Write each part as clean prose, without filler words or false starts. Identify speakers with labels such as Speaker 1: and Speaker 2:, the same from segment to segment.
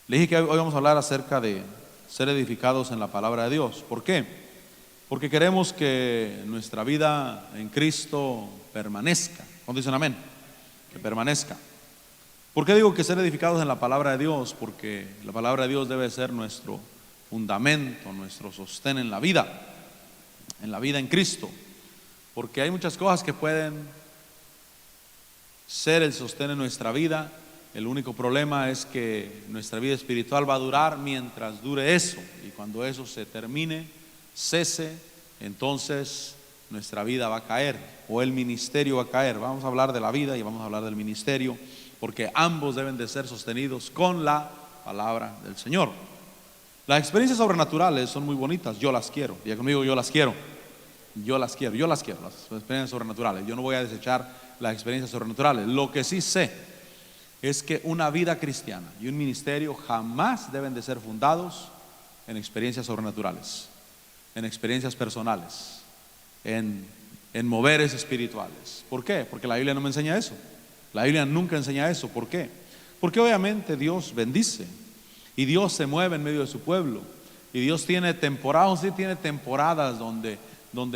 Speaker 1: Le dije que hoy vamos a hablar acerca de ser edificados en la palabra de Dios. ¿Por qué? Porque queremos que nuestra vida en Cristo permanezca. ¿Cuándo dicen amén? Que permanezca. ¿Por qué digo que ser edificados en la palabra de Dios? Porque la palabra de Dios debe ser nuestro fundamento, nuestro sostén en la vida en Cristo. Porque hay muchas cosas que pueden ser el sostén en nuestra vida. El único problema es que nuestra vida espiritual va a durar mientras dure eso, y cuando eso se termine, cese, entonces nuestra vida va a caer, o el ministerio va a caer. Vamos a hablar de la vida y vamos a hablar del ministerio, porque ambos deben de ser sostenidos con la palabra del Señor. Las experiencias sobrenaturales son muy bonitas, yo las quiero. Diga conmigo, yo las quiero. Yo las quiero, las experiencias sobrenaturales. Yo no voy a desechar las experiencias sobrenaturales. Lo que sí sé es que una vida cristiana y un ministerio jamás deben de ser fundados en experiencias sobrenaturales, en experiencias personales, en moveres espirituales. ¿Por qué? Porque la Biblia no me enseña eso. La Biblia nunca enseña eso. ¿Por qué? Porque obviamente Dios bendice y Dios se mueve en medio de su pueblo, y Dios tiene temporadas, donde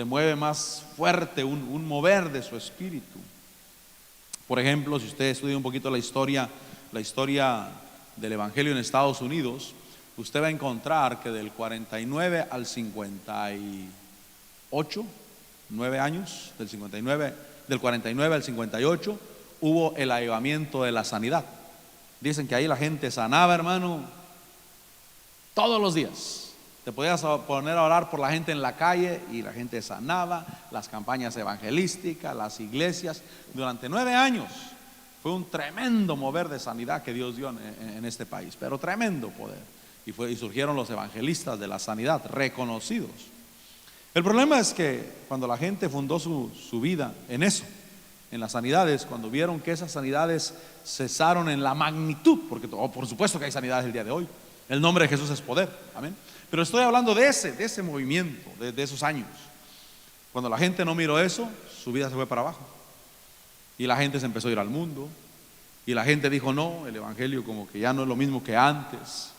Speaker 1: mueve más fuerte un mover de su espíritu. Por ejemplo, si usted estudia un poquito la historia del Evangelio en Estados Unidos, usted va a encontrar que del 49 al 58, 9 años, del 49 al 58, hubo el avivamiento de la sanidad. Dicen que ahí la gente sanaba, hermano, todos los días. Te podías poner a orar por la gente en la calle y la gente sanaba. Las campañas evangelísticas, las iglesias, durante 9 años fue un tremendo mover de sanidad que Dios dio en este país, pero tremendo poder. Y surgieron los evangelistas de la sanidad reconocidos. El problema es que cuando la gente fundó su vida en eso, en las sanidades, cuando vieron que esas sanidades cesaron en la magnitud, porque por supuesto que hay sanidades el día de hoy, el nombre de Jesús es poder, amén. Pero estoy hablando de ese movimiento, de esos años. Cuando la gente no miró eso, su vida se fue para abajo. Y la gente se empezó a ir al mundo. Y la gente dijo, no, el evangelio como que ya no es lo mismo que antes.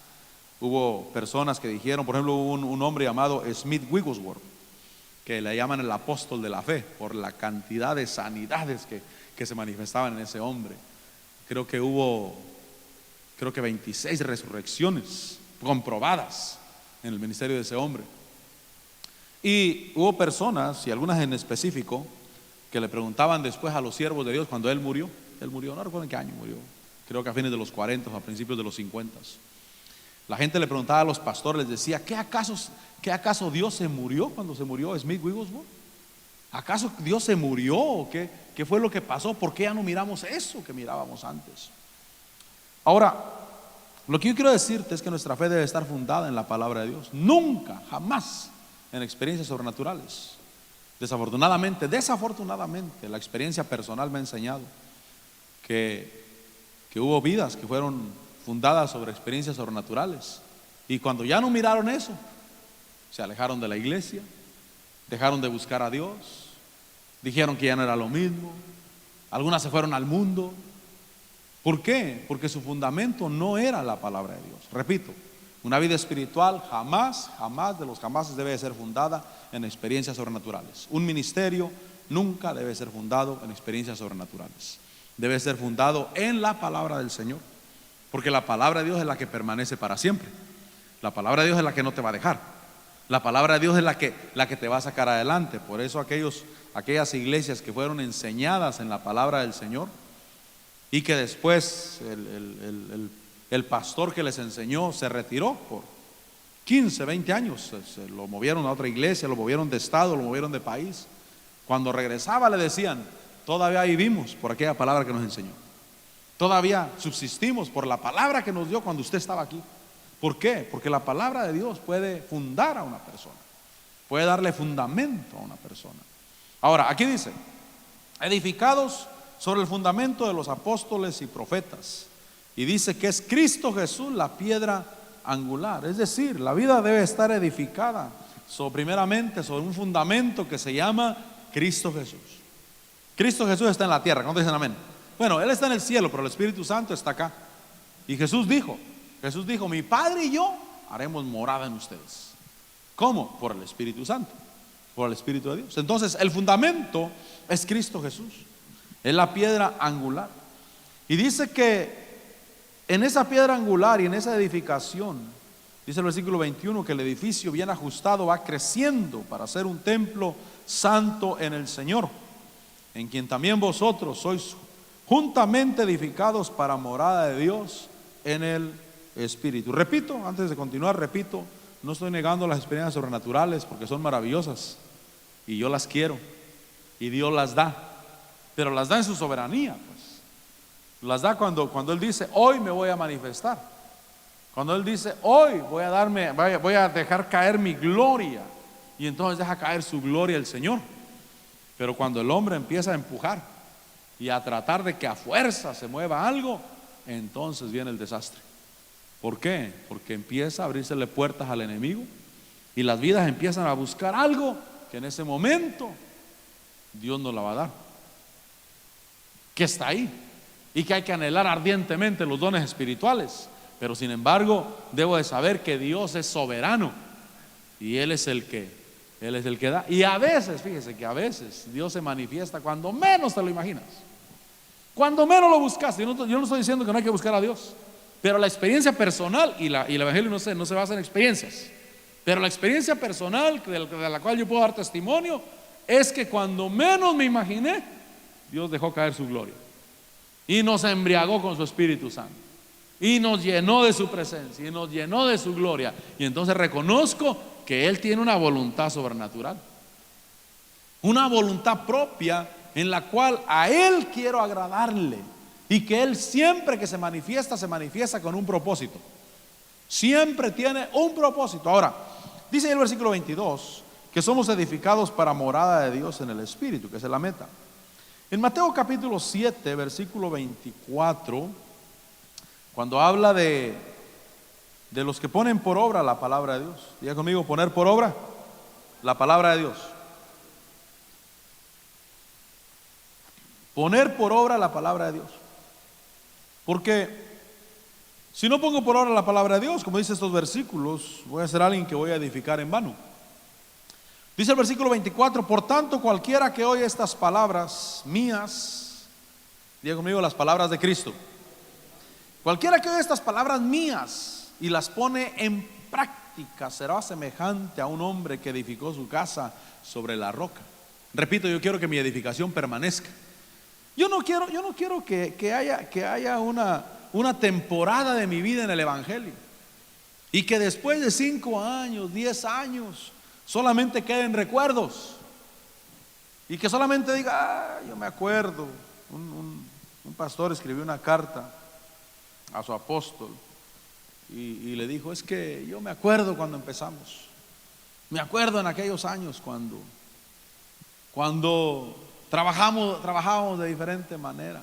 Speaker 1: Hubo personas que dijeron, por ejemplo, hubo un hombre llamado Smith Wigglesworth, que le llaman el apóstol de la fe, por la cantidad de sanidades que se manifestaban en ese hombre. Creo que 26 resurrecciones comprobadas en el ministerio de ese hombre. Y hubo personas, y algunas en específico, que le preguntaban después a los siervos de Dios cuando él murió, no recuerdo en qué año murió, creo que a fines de los 40 o a principios de los 50. La gente le preguntaba a los pastores, les decía, ¿qué acaso Dios se murió cuando se murió Smith Wigglesworth? ¿Acaso Dios se murió? ¿Qué fue lo que pasó? ¿Por qué ya no miramos eso que mirábamos antes? Ahora, lo que yo quiero decirte es que nuestra fe debe estar fundada en la palabra de Dios. Nunca, jamás en experiencias sobrenaturales. Desafortunadamente, la experiencia personal me ha enseñado que hubo vidas que fueron fundadas sobre experiencias sobrenaturales, y cuando ya no miraron eso, se alejaron de la iglesia, dejaron de buscar a Dios, dijeron que ya no era lo mismo. Algunas se fueron al mundo. ¿Por qué? Porque su fundamento no era la palabra de Dios. Repito, una vida espiritual jamás de los jamases debe ser fundada en experiencias sobrenaturales. Un ministerio nunca debe ser fundado en experiencias sobrenaturales. Debe ser fundado en la palabra del Señor, porque la palabra de Dios es la que permanece para siempre. La palabra de Dios es la que no te va a dejar. La palabra de Dios es la que te va a sacar adelante. Por eso aquellas iglesias que fueron enseñadas en la palabra del Señor, y que después el pastor que les enseñó se retiró por 15, 20 años, se lo movieron a otra iglesia, lo movieron de estado, lo movieron de país. Cuando regresaba le decían, todavía vivimos por aquella palabra que nos enseñó, todavía subsistimos por la palabra que nos dio cuando usted estaba aquí. ¿Por qué? Porque la palabra de Dios puede fundar a una persona, puede darle fundamento a una persona. Ahora, aquí dice, edificados sobre el fundamento de los apóstoles y profetas, y dice que es Cristo Jesús la piedra angular. Es decir, la vida debe estar edificada primeramente sobre un fundamento que se llama Cristo Jesús. Cristo Jesús está en la tierra. ¿Cuántos dicen amén? Bueno, Él está en el cielo, pero el Espíritu Santo está acá. Y Jesús dijo, Jesús dijo: mi Padre y yo haremos morada en ustedes. ¿Cómo? Por el Espíritu Santo, por el Espíritu de Dios. Entonces el fundamento es Cristo Jesús, es la piedra angular. Y dice que en esa piedra angular y en esa edificación, dice el versículo 21, que el edificio bien ajustado va creciendo para ser un templo santo en el Señor, en quien también vosotros sois juntamente edificados para morada de Dios en el Espíritu. Repito, antes de continuar, repito, no estoy negando las experiencias sobrenaturales, porque son maravillosas y yo las quiero y Dios las da, pero las da en su soberanía, pues. Las da cuando Él dice: hoy me voy a manifestar. Cuando Él dice: hoy voy a dejar caer mi gloria, y entonces deja caer su gloria el Señor. Pero cuando el hombre empieza a empujar y a tratar de que a fuerza se mueva algo, entonces viene el desastre. ¿Por qué? Porque empieza a abrírsele puertas al enemigo y las vidas empiezan a buscar algo que en ese momento Dios nos la va a dar, que está ahí y que hay que anhelar ardientemente los dones espirituales. Pero sin embargo debo de saber que Dios es soberano y Él es el que da. Y a veces, fíjese que a veces Dios se manifiesta cuando menos te lo imaginas, cuando menos lo buscaste. Yo no estoy diciendo que no hay que buscar a Dios, pero la experiencia personal, y el Evangelio no se basa en experiencias, pero la experiencia personal de la cual yo puedo dar testimonio es que cuando menos me imaginé, Dios dejó caer su gloria y nos embriagó con su Espíritu Santo y nos llenó de su presencia y nos llenó de su gloria. Y entonces reconozco que Él tiene una voluntad sobrenatural, una voluntad propia en la cual a Él quiero agradarle, y que Él siempre que se manifiesta con un propósito. Siempre tiene un propósito. Ahora, dice en el versículo 22 que somos edificados para morada de Dios en el Espíritu, que es la meta. En Mateo capítulo 7, versículo 24, cuando habla de los que ponen por obra la palabra de Dios. Diga conmigo: poner por obra la palabra de Dios. Poner por obra la palabra de Dios. Porque si no pongo por obra la palabra de Dios, como dice estos versículos, voy a ser alguien que voy a edificar en vano. Dice el versículo 24: por tanto, cualquiera que oye estas palabras mías, diga conmigo, las palabras de Cristo. Cualquiera que oye estas palabras mías y las pone en práctica será semejante a un hombre que edificó su casa sobre la roca. Repito, yo quiero que mi edificación permanezca. Yo no quiero que haya una temporada de mi vida en el Evangelio y que después de 5 años, 10 años solamente queden recuerdos, y que solamente diga: yo me acuerdo, un pastor escribió una carta a su apóstol y le dijo: es que yo me acuerdo cuando empezamos, me acuerdo en aquellos años cuando trabajábamos de diferente manera.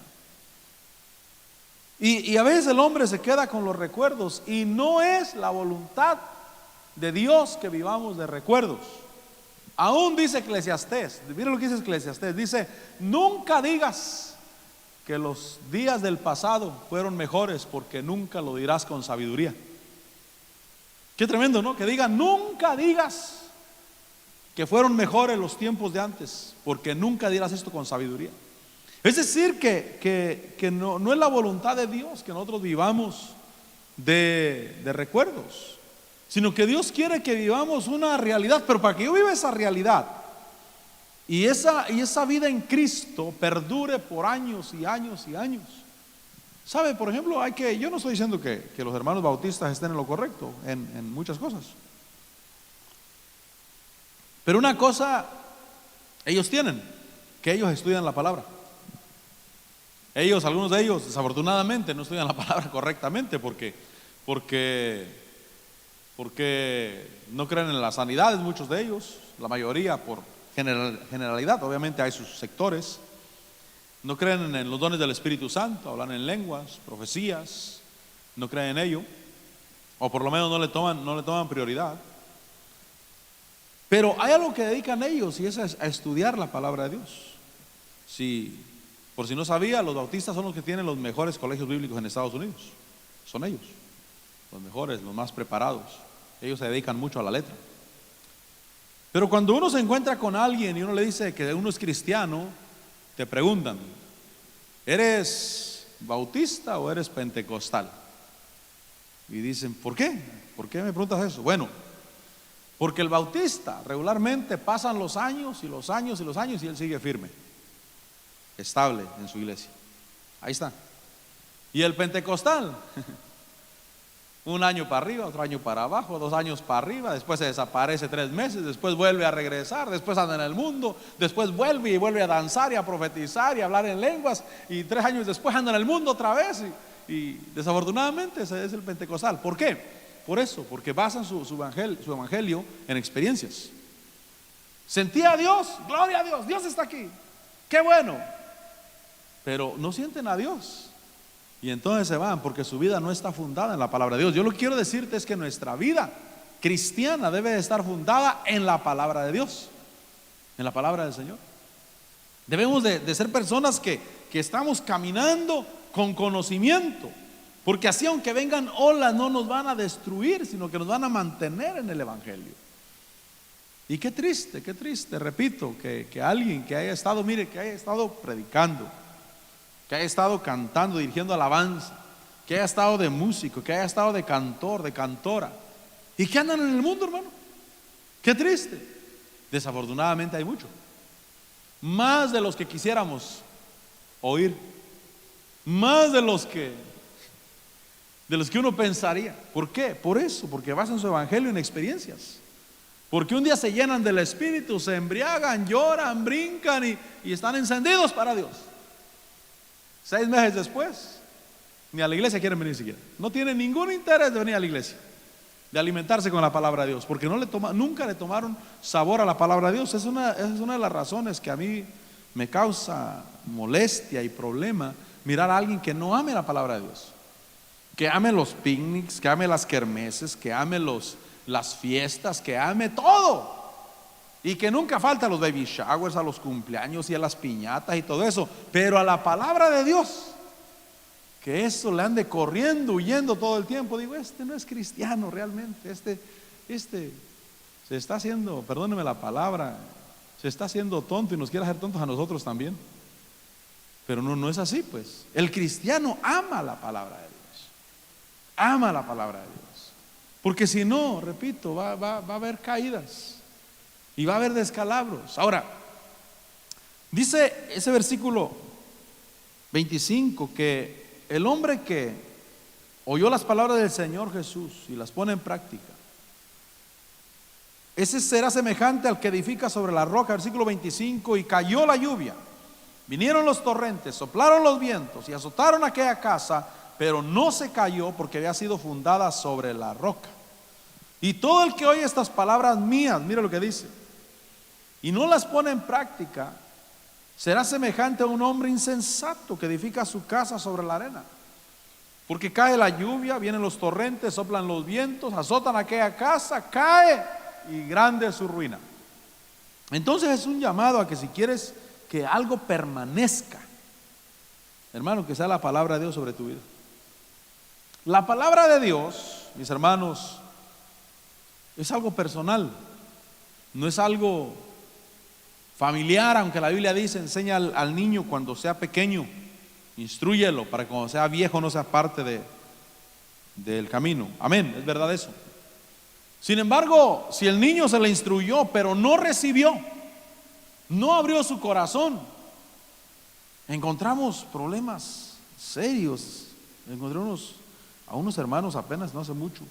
Speaker 1: Y a veces el hombre se queda con los recuerdos, y no es la voluntad de Dios que vivamos de recuerdos. Aún dice Eclesiastés, mire lo que dice Eclesiastés, dice: nunca digas que los días del pasado fueron mejores, porque nunca lo dirás con sabiduría. Qué tremendo, ¿no? Que diga: nunca digas que fueron mejores los tiempos de antes, porque nunca dirás esto con sabiduría. Es decir, que no es la voluntad de Dios que nosotros vivamos de recuerdos, sino que Dios quiere que vivamos una realidad. Pero para que yo viva esa realidad y esa vida en Cristo perdure por años y años y años, ¿sabe? Por ejemplo, yo no estoy diciendo que los hermanos bautistas estén en lo correcto en muchas cosas, pero una cosa ellos tienen, que ellos estudian la palabra. Algunos de ellos desafortunadamente no estudian la palabra correctamente porque no creen en las sanidades, muchos de ellos, la mayoría por generalidad, obviamente hay sus sectores. No creen en los dones del Espíritu Santo, hablan en lenguas, profecías, no creen en ello, o por lo menos no le toman prioridad. Pero hay algo que dedican ellos, y es a estudiar la palabra de Dios. Por si no sabía, los bautistas son los que tienen los mejores colegios bíblicos en Estados Unidos. Son ellos. los mejores, los más preparados. Ellos se dedican mucho a la letra. Pero cuando uno se encuentra con alguien y uno le dice que uno es cristiano, te preguntan: ¿eres bautista o eres pentecostal? Y dicen: ¿por qué? ¿Por qué me preguntas eso? Bueno, porque el bautista regularmente pasan los años y los años y los años y él sigue firme, estable en su iglesia. Ahí está. Y el pentecostal, un año para arriba, otro año para abajo, 2 años para arriba, después se desaparece 3 meses, después vuelve a regresar, después anda en el mundo, después vuelve y vuelve a danzar y a profetizar y a hablar en lenguas, y 3 años después anda en el mundo otra vez. Y desafortunadamente ese es el pentecostal. ¿Por qué? Por eso, porque basan su evangelio en experiencias. Sentí a Dios, gloria a Dios, Dios está aquí, qué bueno. Pero no sienten a Dios. Y entonces se van porque su vida no está fundada en la palabra de Dios. Yo lo que quiero decirte es que nuestra vida cristiana debe de estar fundada en la palabra de Dios, en la palabra del Señor. Debemos de ser personas que estamos caminando con conocimiento, porque así, aunque vengan olas, no nos van a destruir, sino que nos van a mantener en el evangelio. Y qué triste, repito, que alguien que haya estado, mire, que haya estado predicando, que haya estado cantando, dirigiendo alabanza, que haya estado de músico, que haya estado de cantor, de cantora, y que andan en el mundo, hermano. Qué triste. Desafortunadamente hay mucho, más de los que quisiéramos oír, más de los que uno pensaría. ¿Por qué? Por eso, porque basan su evangelio en experiencias. Porque un día se llenan del Espíritu, se embriagan, lloran, brincan y están encendidos para Dios. 6 meses después, ni a la iglesia quieren venir siquiera. No tienen ningún interés de venir a la iglesia, de alimentarse con la palabra de Dios, porque nunca le tomaron sabor a la palabra de Dios. Es una de las razones que a mí me causa molestia y problema mirar a alguien que no ame la palabra de Dios, que ame los picnics, que ame las kermeses, que ame las fiestas, que ame todo, y que nunca falta a los baby showers, a los cumpleaños y a las piñatas y todo eso, pero a la palabra de Dios, que eso le ande corriendo, huyendo todo el tiempo. Digo, este no es cristiano realmente. Este se está haciendo, perdóneme la palabra, se está haciendo tonto y nos quiere hacer tontos a nosotros también. Pero no es así, pues. El cristiano ama la palabra de Dios, ama la palabra de Dios, porque si no, repito, va a haber caídas y va a haber descalabros. Ahora, dice ese versículo 25 que el hombre que oyó las palabras del Señor Jesús y las pone en práctica, ese será semejante al que edifica sobre la roca. Versículo 25: y cayó la lluvia, vinieron los torrentes, soplaron los vientos y azotaron aquella casa, pero no se cayó porque había sido fundada sobre la roca. Y todo el que oye estas palabras mías, mira lo que dice, y no las pone en práctica, será semejante a un hombre insensato que edifica su casa sobre la arena. Porque cae la lluvia, vienen los torrentes, soplan los vientos, azotan aquella casa, cae y grande es su ruina. Entonces es un llamado a que si quieres que algo permanezca, hermano, que sea la palabra de Dios sobre tu vida. La palabra de Dios, mis hermanos, es algo personal, no es algo familiar, aunque la Biblia dice: enseña al niño cuando sea pequeño, instrúyelo para que cuando sea viejo no sea parte del camino. Amén, es verdad eso. Sin embargo, si el niño se le instruyó pero no recibió, no abrió su corazón, encontramos problemas serios. Encontré a unos hermanos apenas no hace mucho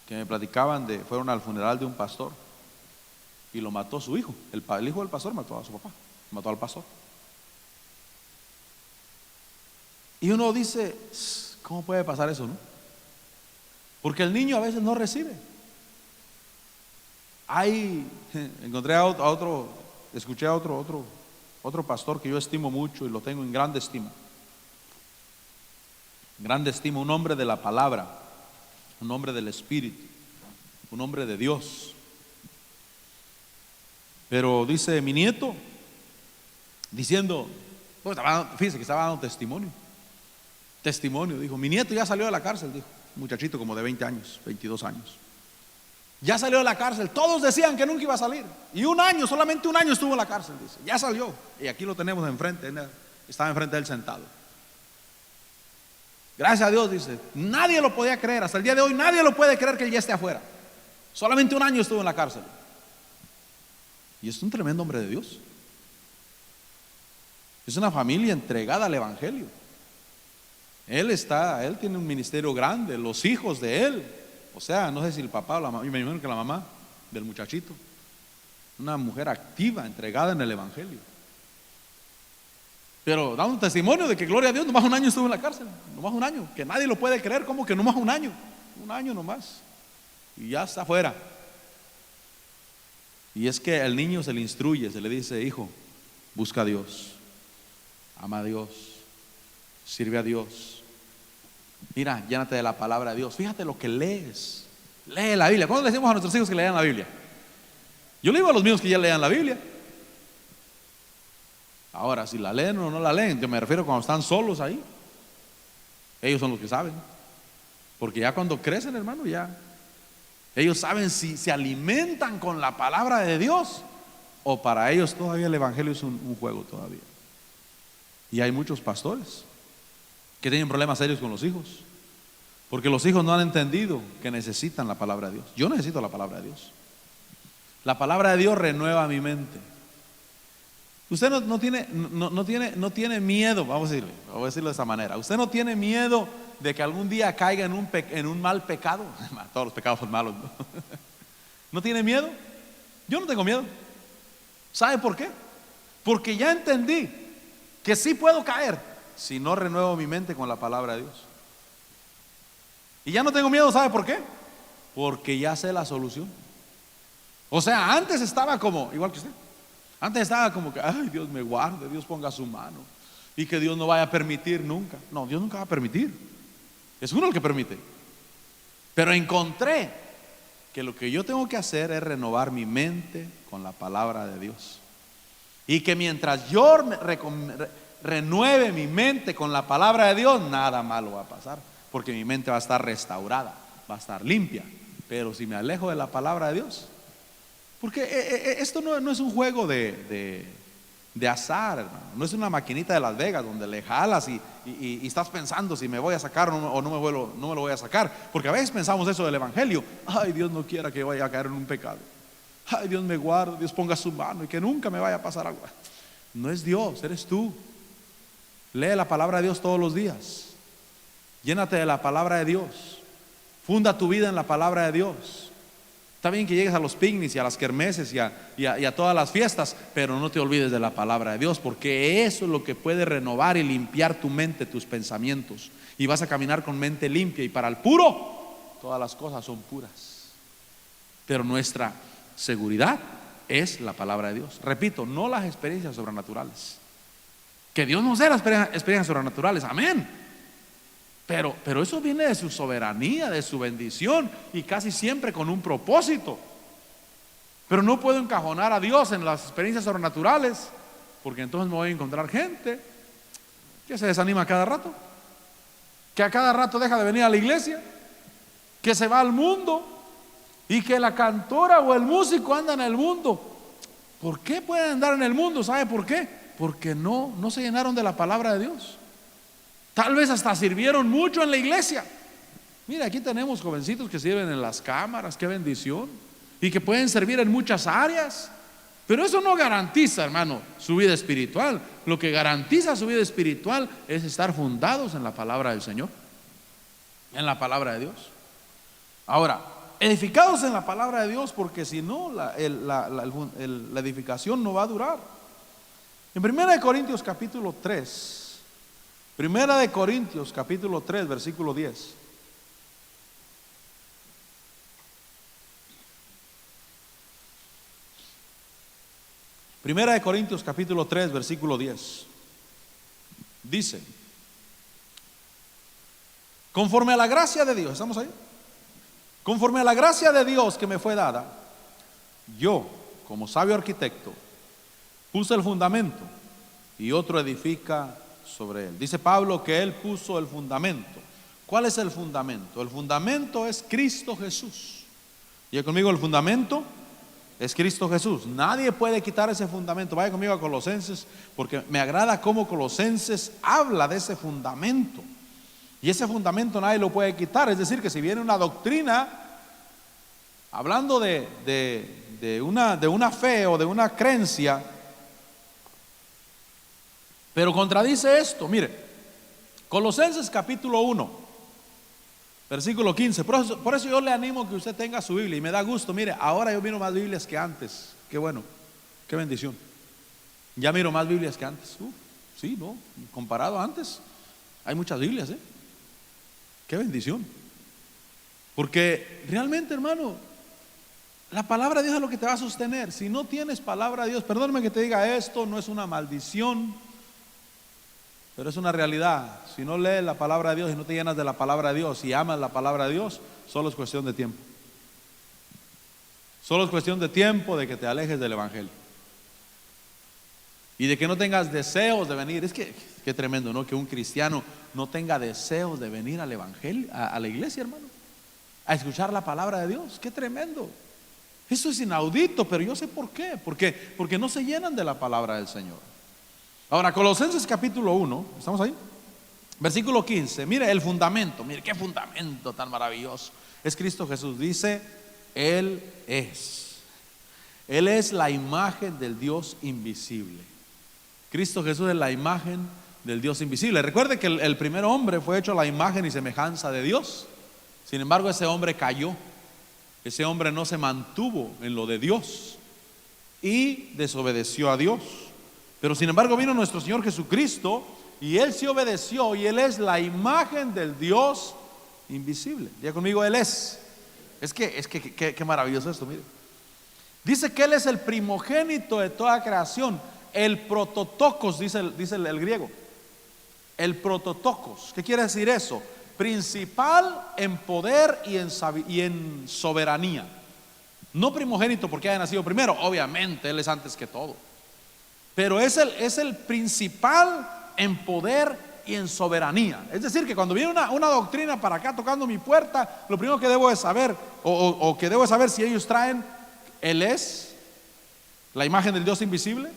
Speaker 1: que me platicaban fueron al funeral de un pastor y lo mató su hijo. El hijo del pastor mató a su papá, mató al pastor. Y uno dice, ¿cómo puede pasar eso, no? Porque el niño a veces no recibe. Escuché a otro pastor que yo estimo mucho y lo tengo en grande estima. Grande estima, un hombre de la palabra, un hombre del Espíritu, un hombre de Dios. Pero dice mi nieto, diciendo, fíjese que estaba dando testimonio, dijo, mi nieto ya salió de la cárcel, dijo, un muchachito como de 20 años, 22 años. Ya salió de la cárcel, todos decían que nunca iba a salir. Y un año, solamente un año estuvo en la cárcel, dice. Ya salió. Y aquí lo tenemos enfrente, estaba enfrente de él sentado. Gracias a Dios, dice, nadie lo podía creer. Hasta el día de hoy nadie lo puede creer que él ya esté afuera. Solamente un año estuvo en la cárcel. Y es un tremendo hombre de Dios. Es una familia entregada al evangelio. Él tiene un ministerio grande, los hijos de él. O sea, no sé si el papá o la mamá, yo me imagino que la mamá del muchachito. Una mujer activa, entregada en el evangelio. Pero da un testimonio de que, gloria a Dios, nomás un año estuvo en la cárcel. Nomás un año, que nadie lo puede creer. ¿Cómo que nomás un año? Un año nomás. Y ya está afuera. Y es que al niño se le instruye, se le dice: hijo, busca a Dios, ama a Dios, sirve a Dios. Mira, llénate de la palabra de Dios. Fíjate lo que lees. Lee la Biblia. ¿Cuándo le decimos a nuestros hijos que lean la Biblia? Yo le digo a los míos que ya lean la Biblia. Ahora, si la leen o no la leen, yo me refiero cuando están solos ahí. Ellos son los que saben. Porque ya cuando crecen, hermano, ya ellos saben si se alimentan con la palabra de Dios o para ellos todavía el evangelio es un juego todavía. Y hay muchos pastores que tienen problemas serios con los hijos, porque los hijos no han entendido que necesitan la palabra de Dios. Yo necesito la palabra de Dios. La palabra de Dios renueva mi mente. Usted no tiene miedo, vamos a decirlo de esa manera. Usted no tiene miedo de que algún día caiga en un mal pecado. Todos los pecados son malos, ¿no? ¿No tiene miedo? Yo no tengo miedo. ¿Sabe por qué? Porque ya entendí que sí puedo caer si no renuevo mi mente con la palabra de Dios. Y ya no tengo miedo, ¿sabe por qué? Porque ya sé la solución. O sea, antes estaba como, igual que usted, antes estaba como que, ay, Dios me guarde, Dios ponga su mano y que Dios no vaya a permitir nunca. No, Dios nunca va a permitir. Es uno el que permite. Pero encontré que lo que yo tengo que hacer es renovar mi mente con la palabra de Dios. Y que mientras yo renueve mi mente con la palabra de Dios, nada malo va a pasar, porque mi mente va a estar restaurada, va a estar limpia. Pero si me alejo de la palabra de Dios, porque esto no es un juego de azar, hermano. No es una maquinita de Las Vegas donde le jalas y estás pensando si me voy a sacar o no me lo voy a sacar. Porque a veces pensamos eso del evangelio: ay, Dios no quiera que vaya a caer en un pecado, ay, Dios me guarde, Dios ponga su mano y que nunca me vaya a pasar algo. No es Dios, eres tú. Lee la palabra de Dios todos los días. Llénate de la palabra de Dios. Funda tu vida en la palabra de Dios. Está bien que llegues a los picnics y a las kermeses y a todas las fiestas, pero no te olvides de la palabra de Dios, porque eso es lo que puede renovar y limpiar tu mente, tus pensamientos. Y vas a caminar con mente limpia, y para el puro todas las cosas son puras. Pero nuestra seguridad es la palabra de Dios. Repito, no las experiencias sobrenaturales. Que Dios nos dé las experiencias sobrenaturales, amén. Pero eso viene de su soberanía, de su bendición, y casi siempre con un propósito. Pero no puedo encajonar a Dios en las experiencias sobrenaturales, porque entonces me voy a encontrar gente que se desanima a cada rato, que a cada rato deja de venir a la iglesia, que se va al mundo, y que la cantora o el músico anda en el mundo. ¿Por qué pueden andar en el mundo? ¿Sabe por qué? Porque no se llenaron de la palabra de Dios. Tal vez hasta sirvieron mucho en la iglesia. Mira, aquí tenemos jovencitos que sirven en las cámaras, qué bendición, y que pueden servir en muchas áreas. Pero eso no garantiza, hermano, su vida espiritual. Lo que garantiza su vida espiritual es estar fundados en la palabra del Señor, en la palabra de Dios. Ahora, edificados en la palabra de Dios, porque si no, la edificación no va a durar. En 1 Corintios capítulo 3, 1 Corintios capítulo 3, versículo 10. Primera de Corintios capítulo 3, versículo 10. Dice: conforme a la gracia de Dios, ¿estamos ahí? Conforme a la gracia de Dios que me fue dada, yo, como sabio arquitecto, puse el fundamento y otro edifica sobre él. Dice Pablo que él puso el fundamento. ¿Cuál es el fundamento? El fundamento es Cristo Jesús. Y conmigo, el fundamento es Cristo Jesús. Nadie puede quitar ese fundamento. Vaya conmigo a Colosenses, porque me agrada cómo Colosenses habla de ese fundamento. Y ese fundamento nadie lo puede quitar. Es decir, que si viene una doctrina hablando de una fe o de una creencia, pero contradice esto. Mire, Colosenses capítulo 1, versículo 15. Por eso yo le animo que usted tenga su Biblia. Y me da gusto, mire, ahora yo miro más Biblias que antes. Qué bueno, qué bendición. Ya miro más Biblias que antes. Sí, no, comparado a antes, hay muchas Biblias, qué bendición. Porque realmente, hermano, la palabra de Dios es lo que te va a sostener. Si no tienes palabra de Dios, perdóname que te diga esto, no es una maldición, pero es una realidad. Si no lees la palabra de Dios y no te llenas de la palabra de Dios y amas la palabra de Dios, solo es cuestión de tiempo. Solo es cuestión de tiempo de que te alejes del evangelio y de que no tengas deseos de venir. Es que qué tremendo, ¿no? Que un cristiano no tenga deseos de venir al evangelio, a la iglesia, hermano, a escuchar la palabra de Dios. Qué tremendo. Eso es inaudito, pero yo sé por qué. Porque no se llenan de la palabra del Señor. Ahora, Colosenses capítulo 1, ¿estamos ahí? Versículo 15, mire el fundamento, mire qué fundamento tan maravilloso. Es Cristo Jesús, dice, Él es la imagen del Dios invisible. Cristo Jesús es la imagen del Dios invisible. Recuerde que el primer hombre fue hecho a la imagen y semejanza de Dios. Sin embargo, ese hombre cayó. Ese hombre no se mantuvo en lo de Dios y desobedeció a Dios. Pero sin embargo vino nuestro Señor Jesucristo y Él sí obedeció, y Él es la imagen del Dios invisible. Diga conmigo, Él es. Es que qué maravilloso esto, mire. Dice que Él es el primogénito de toda creación. El prototokos, dice el griego. El prototokos. ¿Qué quiere decir eso? Principal en poder y en soberanía. No primogénito porque haya nacido primero, obviamente Él es antes que todo, pero es el principal en poder y en soberanía. Es decir, que cuando viene una doctrina para acá tocando mi puerta, lo primero que debo de saber, o que debo de saber, si ellos traen, Él es la imagen del Dios invisible,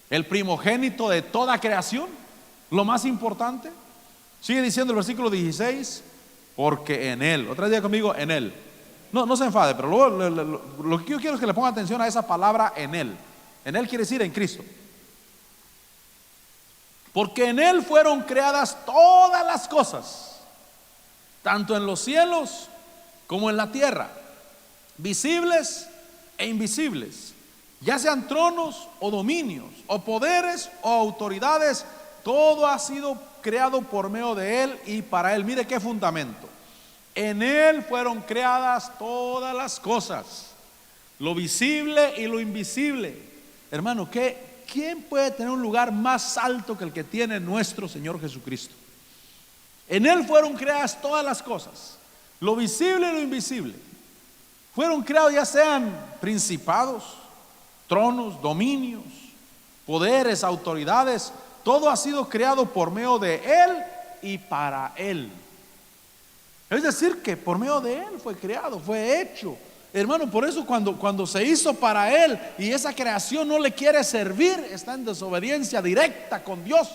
Speaker 1: el primogénito de toda creación, lo más importante. Sigue diciendo el versículo 16, porque en Él, otra vez conmigo, en Él. No se enfade, pero luego, lo que yo quiero es que le ponga atención a esa palabra en Él. En Él quiere decir en Cristo. Porque en Él fueron creadas todas las cosas, tanto en los cielos como en la tierra, visibles e invisibles, ya sean tronos o dominios, o poderes o autoridades. Todo ha sido creado por medio de Él y para Él. Mire qué fundamento. En Él fueron creadas todas las cosas, lo visible y lo invisible. Hermano, ¿quién puede tener un lugar más alto que el que tiene nuestro Señor Jesucristo? En Él fueron creadas todas las cosas, lo visible y lo invisible. Fueron creados, ya sean principados, tronos, dominios, poderes, autoridades. Todo ha sido creado por medio de Él y para Él. Es decir, que por medio de Él fue creado, fue hecho. Hermano, por eso cuando se hizo para Él y esa creación no le quiere servir, está en desobediencia directa con Dios.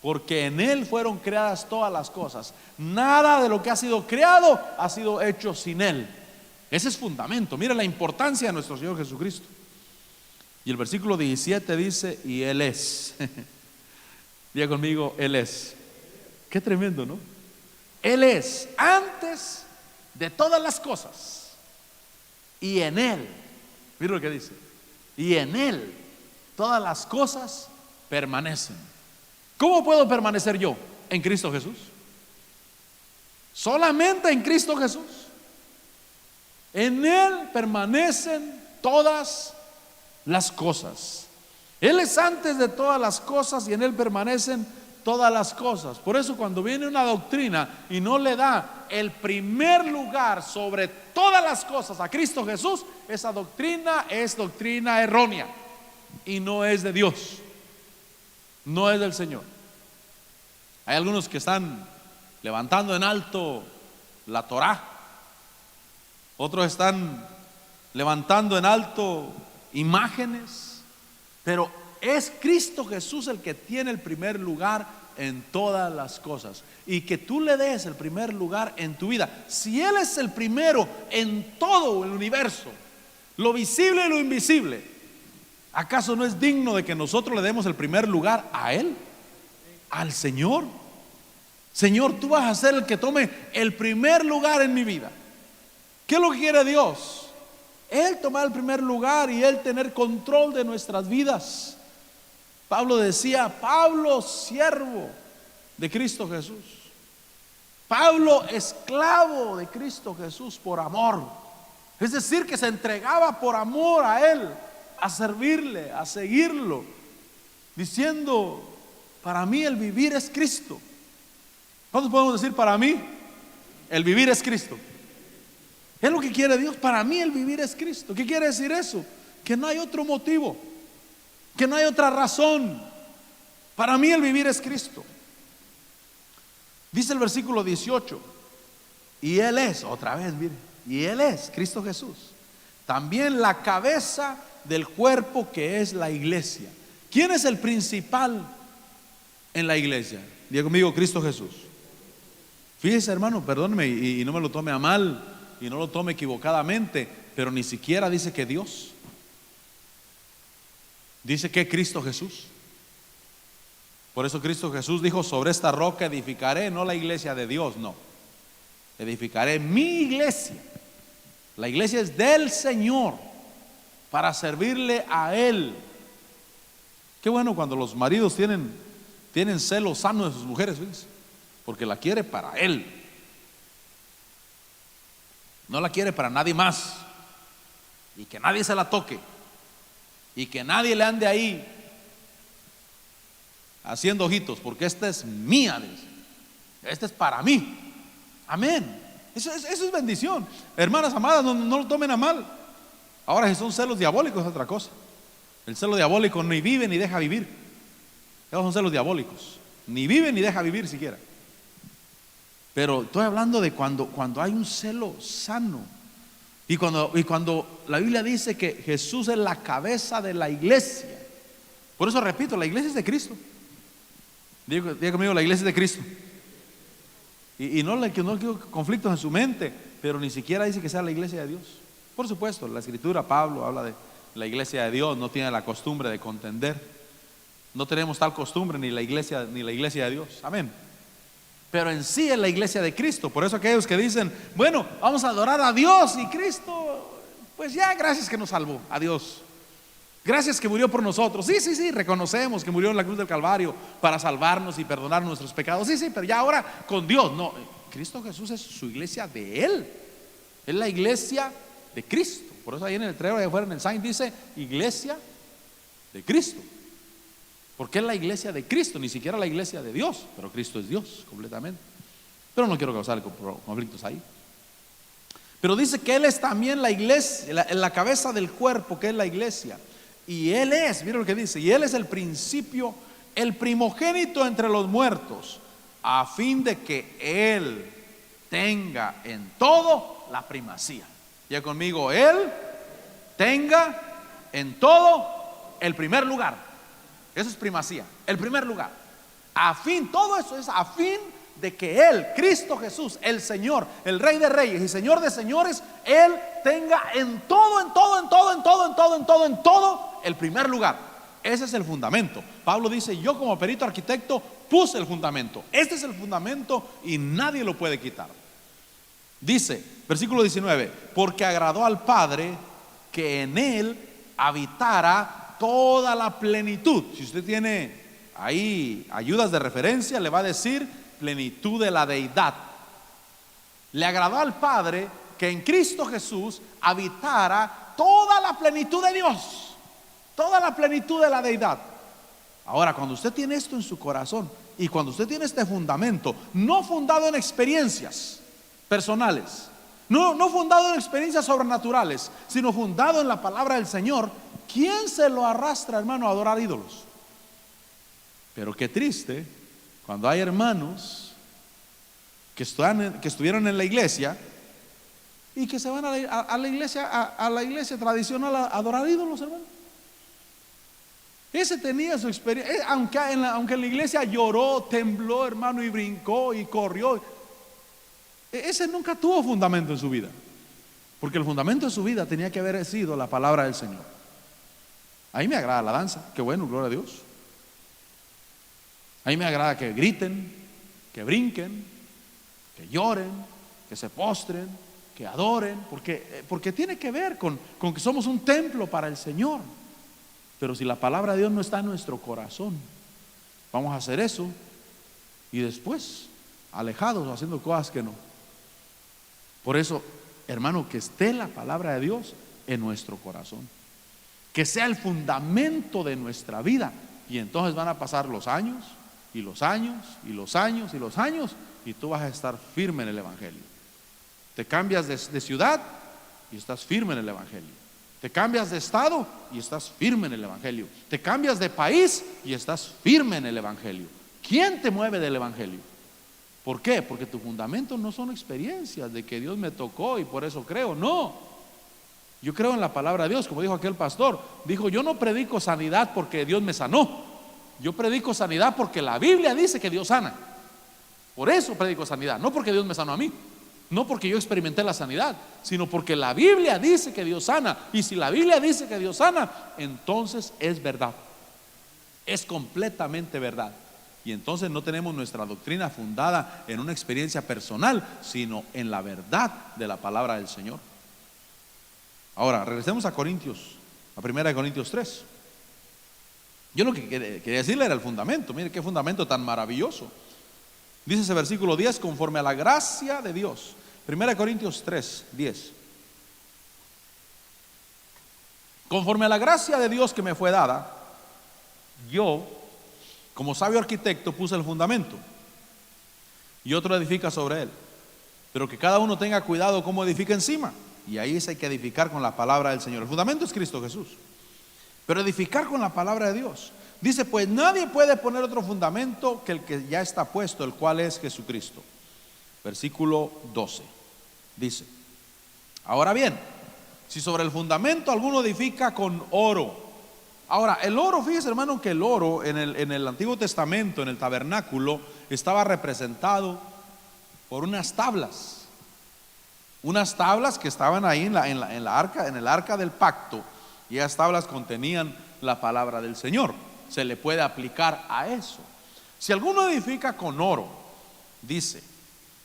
Speaker 1: Porque en Él fueron creadas todas las cosas. Nada de lo que ha sido creado ha sido hecho sin Él. Ese es fundamento. Mira la importancia de nuestro Señor Jesucristo. Y el versículo 17 dice, y Él es. Diga conmigo, Él es. Qué tremendo, ¿no? Él es antes de todas las cosas. Y en Él, mira lo que dice, y en Él todas las cosas permanecen. ¿Cómo puedo permanecer yo? En Cristo Jesús. Solamente en Cristo Jesús. En Él permanecen todas las cosas. Él es antes de todas las cosas y en Él permanecen todas las cosas. Por eso cuando viene una doctrina y no le da el primer lugar sobre todas las cosas a Cristo Jesús, esa doctrina es doctrina errónea y no es de Dios, no es del Señor. Hay algunos que están levantando en alto la Torá. Otros están levantando en alto imágenes. Pero es Cristo Jesús el que tiene el primer lugar en todas las cosas. Y que tú le des el primer lugar en tu vida. Si Él es el primero en todo el universo, lo visible y lo invisible, ¿acaso no es digno de que nosotros le demos el primer lugar a Él? Al Señor. Señor, tú vas a ser el que tome el primer lugar en mi vida. ¿Qué es lo que quiere Dios? Él tomar el primer lugar y Él tener control de nuestras vidas. Pablo decía: Pablo, siervo de Cristo Jesús. Pablo, esclavo de Cristo Jesús por amor. Es decir, que se entregaba por amor a Él, a servirle, a seguirlo, diciendo: para mí el vivir es Cristo. ¿Cuántos podemos decir: para mí el vivir es Cristo? Es lo que quiere Dios. Para mí el vivir es Cristo. ¿Qué quiere decir eso? Que no hay otro motivo, que no hay otra razón. Para mí el vivir es Cristo. Dice el versículo 18: y Él es, otra vez, mire, y Él es Cristo Jesús, también la cabeza del cuerpo, que es la iglesia. ¿Quién es el principal en la iglesia? Diga conmigo: Cristo Jesús. Fíjese, hermano, perdóneme y no me lo tome a mal y no lo tome equivocadamente, pero ni siquiera dice que Dios. Dice que Cristo Jesús. Por eso Cristo Jesús dijo: sobre esta roca edificaré, no la iglesia de Dios, no, edificaré mi iglesia. La iglesia es del Señor, para servirle a Él. Qué bueno cuando los maridos tienen celo sano de sus mujeres, ¿ves? Porque la quiere para Él, no la quiere para nadie más. Y que nadie se la toque, y que nadie le ande ahí haciendo ojitos, porque esta es mía, dice. Esta es para mí. Amén. Eso es bendición. Hermanas amadas, no lo tomen a mal. Ahora, si son celos diabólicos, es otra cosa. El celo diabólico ni vive ni deja vivir. Esos son celos diabólicos. Ni vive ni deja vivir siquiera. Pero estoy hablando de cuando hay un celo sano. Y cuando la Biblia dice que Jesús es la cabeza de la iglesia. Por eso repito, la iglesia es de Cristo. Diga conmigo: la iglesia es de Cristo. Y no quiero conflictos en su mente, pero ni siquiera dice que sea la iglesia de Dios. Por supuesto, la escritura, Pablo habla de la iglesia de Dios. No tiene la costumbre de contender. No tenemos tal costumbre, ni la iglesia de Dios. Amén. Pero en sí es la iglesia de Cristo. Por eso aquellos que dicen: bueno, vamos a adorar a Dios y Cristo, pues ya, gracias que nos salvó, a Dios. Gracias que murió por nosotros. Sí, reconocemos que murió en la cruz del Calvario para salvarnos y perdonar nuestros pecados. Sí, pero ya ahora con Dios. No, Cristo Jesús es su iglesia de Él. Es la iglesia de Cristo. Por eso ahí en el letrero de afuera en el sign dice: iglesia de Cristo. Porque es la iglesia de Cristo, ni siquiera la iglesia de Dios. Pero Cristo es Dios completamente. Pero no quiero causar conflictos ahí. Pero dice que Él es también la iglesia, la cabeza del cuerpo, que es la iglesia. Y Él es, mira lo que dice: y Él es el principio, el primogénito entre los muertos, a fin de que Él tenga en todo la primacía. Ya conmigo: Él tenga en todo el primer lugar. Eso es primacía, el primer lugar. Todo eso es a fin de que Él, Cristo Jesús, el Señor, el Rey de Reyes y Señor de Señores, Él tenga en todo el primer lugar. Ese es el fundamento. Pablo dice: yo como perito arquitecto puse el fundamento. Este es el fundamento y nadie lo puede quitar. Dice, versículo 19: porque agradó al Padre que en Él habitara toda la plenitud. Si usted tiene ahí ayudas de referencia, le va a decir plenitud de la deidad. Le agradó al Padre que en Cristo Jesús habitara toda la plenitud de Dios, toda la plenitud de la deidad. Ahora, cuando usted tiene esto en su corazón y cuando usted tiene este fundamento, no fundado en experiencias personales, no fundado en experiencias sobrenaturales, sino fundado en la palabra del Señor, ¿quién se lo arrastra, hermano, a adorar ídolos? Pero qué triste cuando hay hermanos que estuvieron en la iglesia y que se van a la iglesia tradicional a adorar ídolos, hermano. Ese tenía su experiencia, aunque en la iglesia lloró, tembló, hermano, y brincó y corrió. Ese nunca tuvo fundamento en su vida, porque el fundamento de su vida tenía que haber sido la palabra del Señor. Ahí me agrada la danza, qué bueno, gloria a Dios. Ahí me agrada que griten, que brinquen, que lloren, que se postren, que adoren, porque tiene que ver con que somos un templo para el Señor. Pero si la palabra de Dios no está en nuestro corazón, vamos a hacer eso y después alejados haciendo cosas que no. Por eso, hermano, que esté la palabra de Dios en nuestro corazón, que sea el fundamento de nuestra vida. Y entonces van a pasar los años y los años y los años y los años, y tú vas a estar firme en el Evangelio. Te cambias de ciudad y estás firme en el Evangelio. Te cambias de estado y estás firme en el Evangelio. Te cambias de país y estás firme en el Evangelio. ¿Quién te mueve del Evangelio? ¿Por qué? Porque tu fundamento no son experiencias de que Dios me tocó y por eso creo. No, yo creo en la palabra de Dios. Como dijo aquel pastor, dijo: yo no predico sanidad porque Dios me sanó, yo predico sanidad porque la Biblia dice que Dios sana. Por eso predico sanidad, no porque Dios me sanó a mí, no porque yo experimenté la sanidad, sino porque la Biblia dice que Dios sana. Y si la Biblia dice que Dios sana, entonces es verdad, es completamente verdad. Y entonces no tenemos nuestra doctrina fundada en una experiencia personal, sino en la verdad de la palabra del Señor. Ahora, regresemos a Corintios, a 1 Corintios 3. Yo lo que quería decirle era el fundamento. Mire qué fundamento tan maravilloso. Dice ese versículo 10: conforme a la gracia de Dios. 1 Corintios 3, 10. Conforme a la gracia de Dios que me fue dada, yo, como sabio arquitecto, puse el fundamento y otro edifica sobre él. Pero que cada uno tenga cuidado cómo edifica encima. Y ahí hay que edificar con la palabra del Señor. El fundamento es Cristo Jesús, pero edificar con la palabra de Dios. Dice: pues nadie puede poner otro fundamento que el que ya está puesto, el cual es Jesucristo. Versículo 12 dice: ahora bien, si sobre el fundamento alguno edifica con oro. Ahora, el oro, fíjese, hermano, que el oro en el Antiguo Testamento, en el tabernáculo, estaba representado por unas tablas que estaban ahí en el arca del pacto, y esas tablas contenían la palabra del Señor. Se le puede aplicar a eso. Si alguno edifica con oro, dice,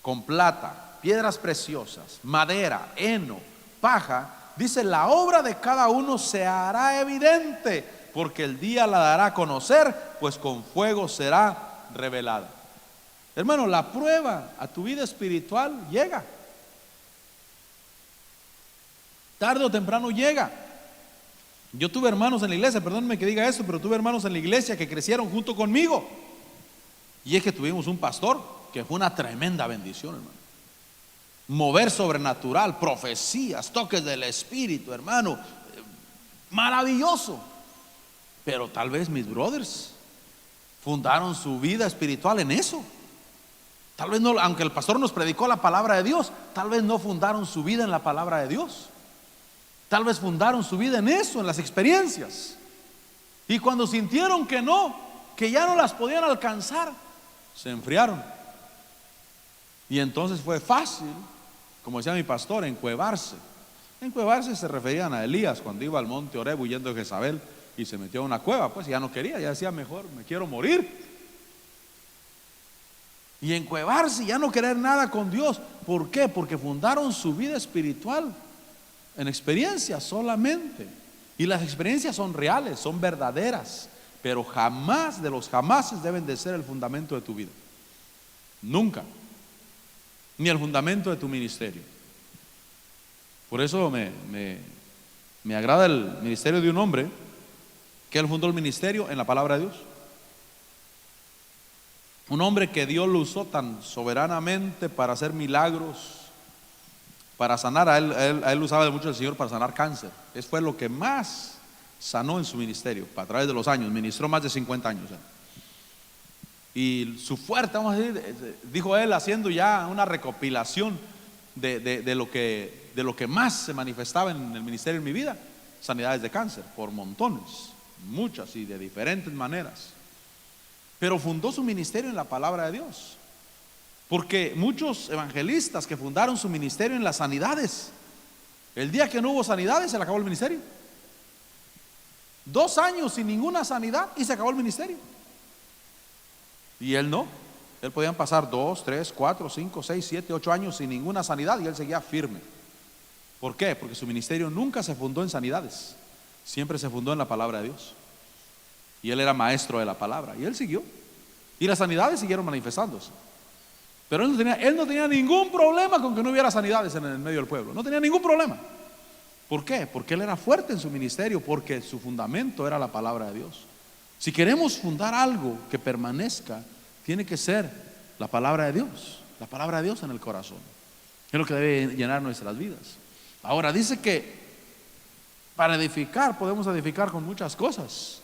Speaker 1: con plata, piedras preciosas, madera, heno, paja, dice: la obra de cada uno se hará evidente, porque el día la dará a conocer, pues con fuego será revelada. Hermano, la prueba a tu vida espiritual llega. Tarde o temprano llega. Yo tuve hermanos en la iglesia, perdónenme que diga esto, pero tuve hermanos en la iglesia que crecieron junto conmigo. Y es que tuvimos un pastor que fue una tremenda bendición, hermano. Mover sobrenatural, profecías, toques del Espíritu, hermano, maravilloso. Pero tal vez mis brothers fundaron su vida espiritual en eso. Tal vez no, aunque el pastor nos predicó la palabra de Dios, tal vez no fundaron su vida en la palabra de Dios. Tal vez fundaron su vida en eso, en las experiencias. Y cuando sintieron que no, que ya no las podían alcanzar, se enfriaron. Y entonces fue fácil, como decía mi pastor, encuevarse. Encuevarse se referían a Elías cuando iba al monte Oreb huyendo de Jezabel y se metió a una cueva, pues ya no quería, ya decía: mejor me quiero morir. Y encuevarse, ya no querer nada con Dios. ¿Por qué? Porque fundaron su vida espiritual en experiencias solamente. Y las experiencias son reales, son verdaderas, pero jamás de los jamases deben de ser el fundamento de tu vida. Nunca. Ni el fundamento de tu ministerio. Por eso me agrada el ministerio de un hombre que él fundó el ministerio en la palabra de Dios. Un hombre que Dios lo usó tan soberanamente para hacer milagros, para sanar. A él usaba mucho el Señor para sanar cáncer. Eso fue lo que más sanó en su ministerio a través de los años. Ministró más de 50 años. Y su fuerte, vamos a decir, dijo él, haciendo ya una recopilación de lo que más se manifestaba en el ministerio en mi vida: sanidades de cáncer, por montones, muchas y de diferentes maneras. Pero fundó su ministerio en la palabra de Dios. Porque muchos evangelistas que fundaron su ministerio en las sanidades, el día que no hubo sanidades se le acabó el ministerio. 2 años sin ninguna sanidad y se acabó el ministerio. Y él no. Él podían pasar 2, 3, 4, 5, 6, 7, 8 años sin ninguna sanidad y él seguía firme. ¿Por qué? Porque su ministerio nunca se fundó en sanidades, siempre se fundó en la palabra de Dios. Y él era maestro de la palabra y él siguió. Y las sanidades siguieron manifestándose. Pero él no tenía ningún problema con que no hubiera sanidades en el medio del pueblo. No tenía ningún problema. ¿Por qué? Porque él era fuerte en su ministerio, porque su fundamento era la palabra de Dios. Si queremos fundar algo que permanezca, tiene que ser la palabra de Dios. La palabra de Dios en el corazón. Es lo que debe llenar nuestras vidas. Ahora dice que para edificar podemos edificar con muchas cosas,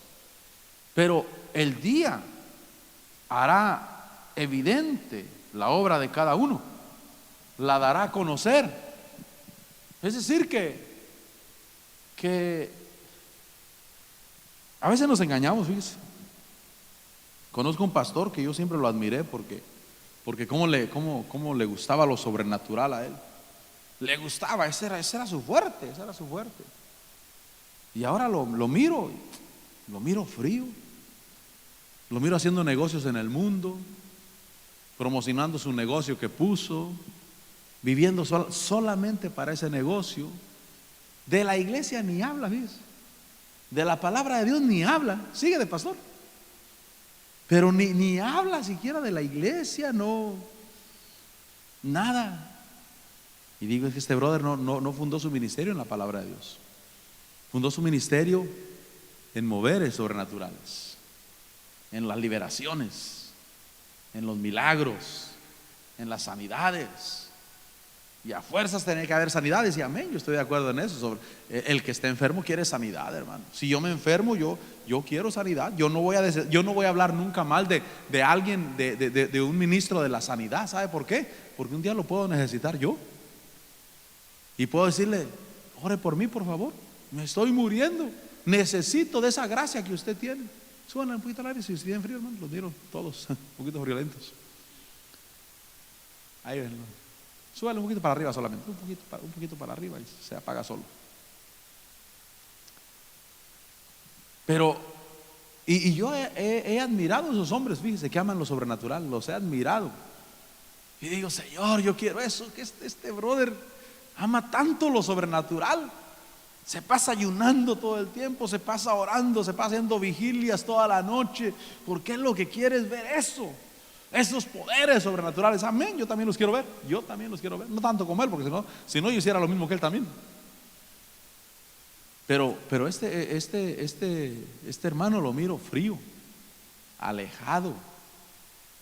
Speaker 1: pero el día hará evidente la obra de cada uno, la dará a conocer. Es decir que a veces nos engañamos, fíjese. Conozco un pastor que yo siempre lo admiré porque cómo le gustaba lo sobrenatural a él. Le gustaba, ese era su fuerte, ese era su fuerte. Y ahora lo miro frío. Lo miro haciendo negocios en el mundo, promocionando su negocio que puso, viviendo solamente para ese negocio. De la iglesia ni habla, fíjese. De la palabra de Dios ni habla. Sigue de pastor, pero ni habla siquiera de la iglesia, no, nada. Y digo, es que este brother no fundó su ministerio en la palabra de Dios. Fundó su ministerio en moveres sobrenaturales, en las liberaciones, en los milagros, en las sanidades. Y a fuerzas tiene que haber sanidades. Y amén, yo estoy de acuerdo en eso. El que está enfermo quiere sanidad, hermano. Si yo me enfermo, yo quiero sanidad. Yo no voy a hablar nunca mal de alguien, de un ministro de la sanidad. ¿Sabe por qué? Porque un día lo puedo necesitar yo. Y puedo decirle: ore por mí, por favor, me estoy muriendo, necesito de esa gracia que usted tiene. Suban un poquito al aire, si usted tiene frío, hermano, los miro todos, un poquito friolentos. Ahí ven, súbale un poquito para arriba solamente, un poquito para arriba y se apaga solo. Pero, y yo he admirado a esos hombres, fíjese, que aman lo sobrenatural, los he admirado. Y digo: Señor, yo quiero eso, que este brother ama tanto lo sobrenatural. Se pasa ayunando todo el tiempo, se pasa orando, se pasa haciendo vigilias toda la noche, porque él lo que quiere es ver eso, esos poderes sobrenaturales. Amén, yo también los quiero ver. Yo también los quiero ver, no tanto como él, porque si no yo hiciera lo mismo que él también. Pero este hermano lo miro frío, alejado.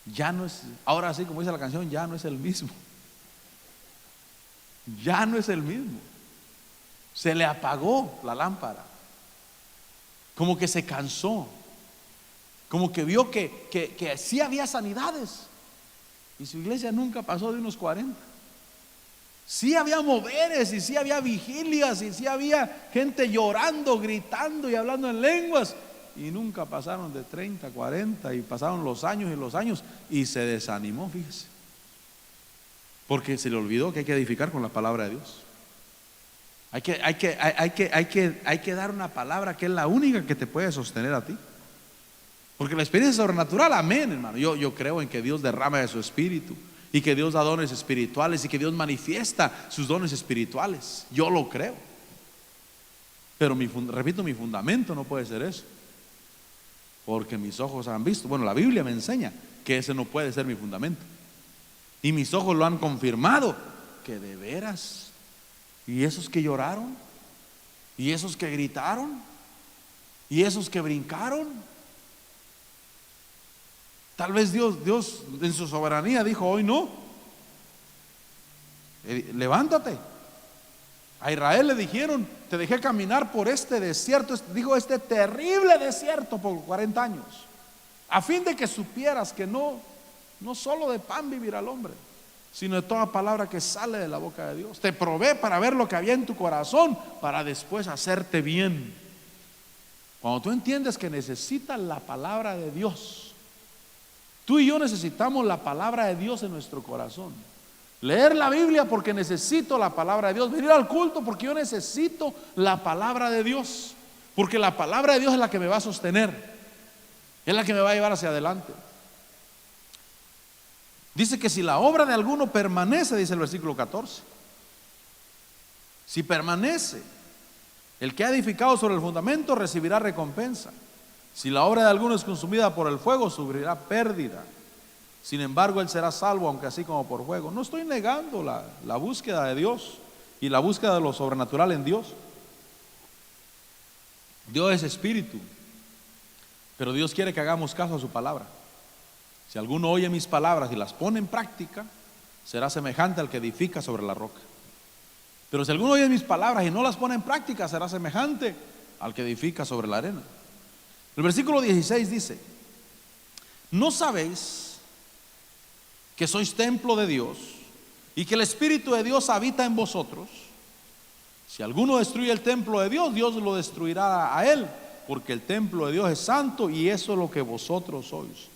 Speaker 1: Ya no es, ahora sí, como dice la canción, ya no es el mismo. Ya no es el mismo. Se le apagó la lámpara. Como que se cansó. Como que vio que sí había sanidades. Y su iglesia nunca pasó de unos 40. Sí había moveres, y sí había vigilias, y sí había gente llorando, gritando y hablando en lenguas. Y nunca pasaron de 30, 40, y pasaron los años y los años, y se desanimó, fíjese. Porque se le olvidó que hay que edificar con la palabra de Dios. Hay que dar una palabra que es la única que te puede sostener a ti. Porque la experiencia sobrenatural, amén, hermano. Yo creo en que Dios derrama de su espíritu, y que Dios da dones espirituales, y que Dios manifiesta sus dones espirituales. Yo lo creo. Pero repito, mi fundamento no puede ser eso. Porque mis ojos han visto. Bueno, la Biblia me enseña que ese no puede ser mi fundamento. Y mis ojos lo han confirmado, que de veras. Y esos que lloraron, y esos que gritaron, y esos que brincaron. Tal vez Dios en su soberanía dijo: hoy no, levántate. A Israel le dijeron: te dejé caminar por este desierto, dijo, este terrible desierto por 40 años. a fin de que supieras que no solo de pan vivirá el hombre, sino de toda palabra que sale de la boca de Dios. Te probé para ver lo que había en tu corazón, para después hacerte bien. Cuando tú entiendes que necesitas la palabra de Dios, tú y yo necesitamos la palabra de Dios en nuestro corazón. Leer la Biblia porque necesito la palabra de Dios. Venir al culto porque yo necesito la palabra de Dios. Porque la palabra de Dios es la que me va a sostener, es la que me va a llevar hacia adelante. Dice que si la obra de alguno permanece, dice el versículo 14, si permanece, el que ha edificado sobre el fundamento recibirá recompensa. Si la obra de alguno es consumida por el fuego, sufrirá pérdida. Sin embargo, él será salvo, aunque así como por fuego. No estoy negando la búsqueda de Dios y la búsqueda de lo sobrenatural en Dios. Dios es espíritu, pero Dios quiere que hagamos caso a su palabra. Si alguno oye mis palabras y las pone en práctica, será semejante al que edifica sobre la roca. Pero si alguno oye mis palabras y no las pone en práctica, será semejante al que edifica sobre la arena. El versículo 16 dice: ¿no sabéis que sois templo de Dios y que el Espíritu de Dios habita en vosotros? Si alguno destruye el templo de Dios, Dios lo destruirá a él, porque el templo de Dios es santo y eso es lo que vosotros sois.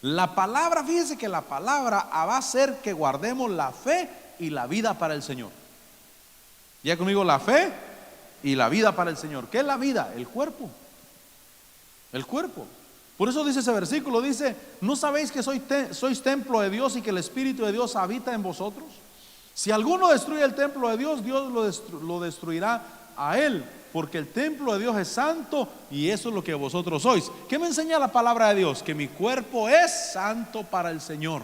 Speaker 1: La palabra, fíjense que la palabra va a hacer que guardemos la fe y la vida para el Señor. Ya conmigo, la fe y la vida para el Señor. ¿Qué es la vida? El cuerpo. El cuerpo. Por eso dice ese versículo, dice: ¿no sabéis que sois templo de Dios y que el Espíritu de Dios habita en vosotros? Si alguno destruye el templo de Dios, Dios lo destruirá a él, porque el templo de Dios es santo y eso es lo que vosotros sois. ¿Qué me enseña la palabra de Dios? Que mi cuerpo es santo para el Señor.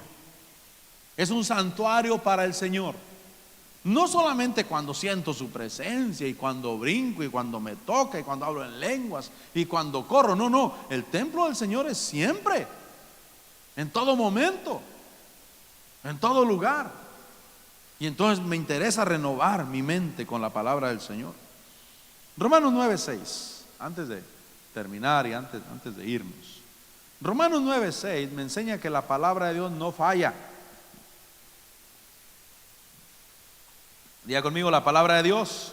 Speaker 1: Es un santuario para el Señor. No solamente cuando siento su presencia y cuando brinco y cuando me toca y cuando hablo en lenguas y cuando corro. No, el templo del Señor es siempre, en todo momento, en todo lugar. Y entonces me interesa renovar mi mente con la palabra del Señor. Romanos 9:6, antes de terminar y antes de irnos. Romanos 9:6 me enseña que la palabra de Dios no falla. Diga conmigo: la palabra de Dios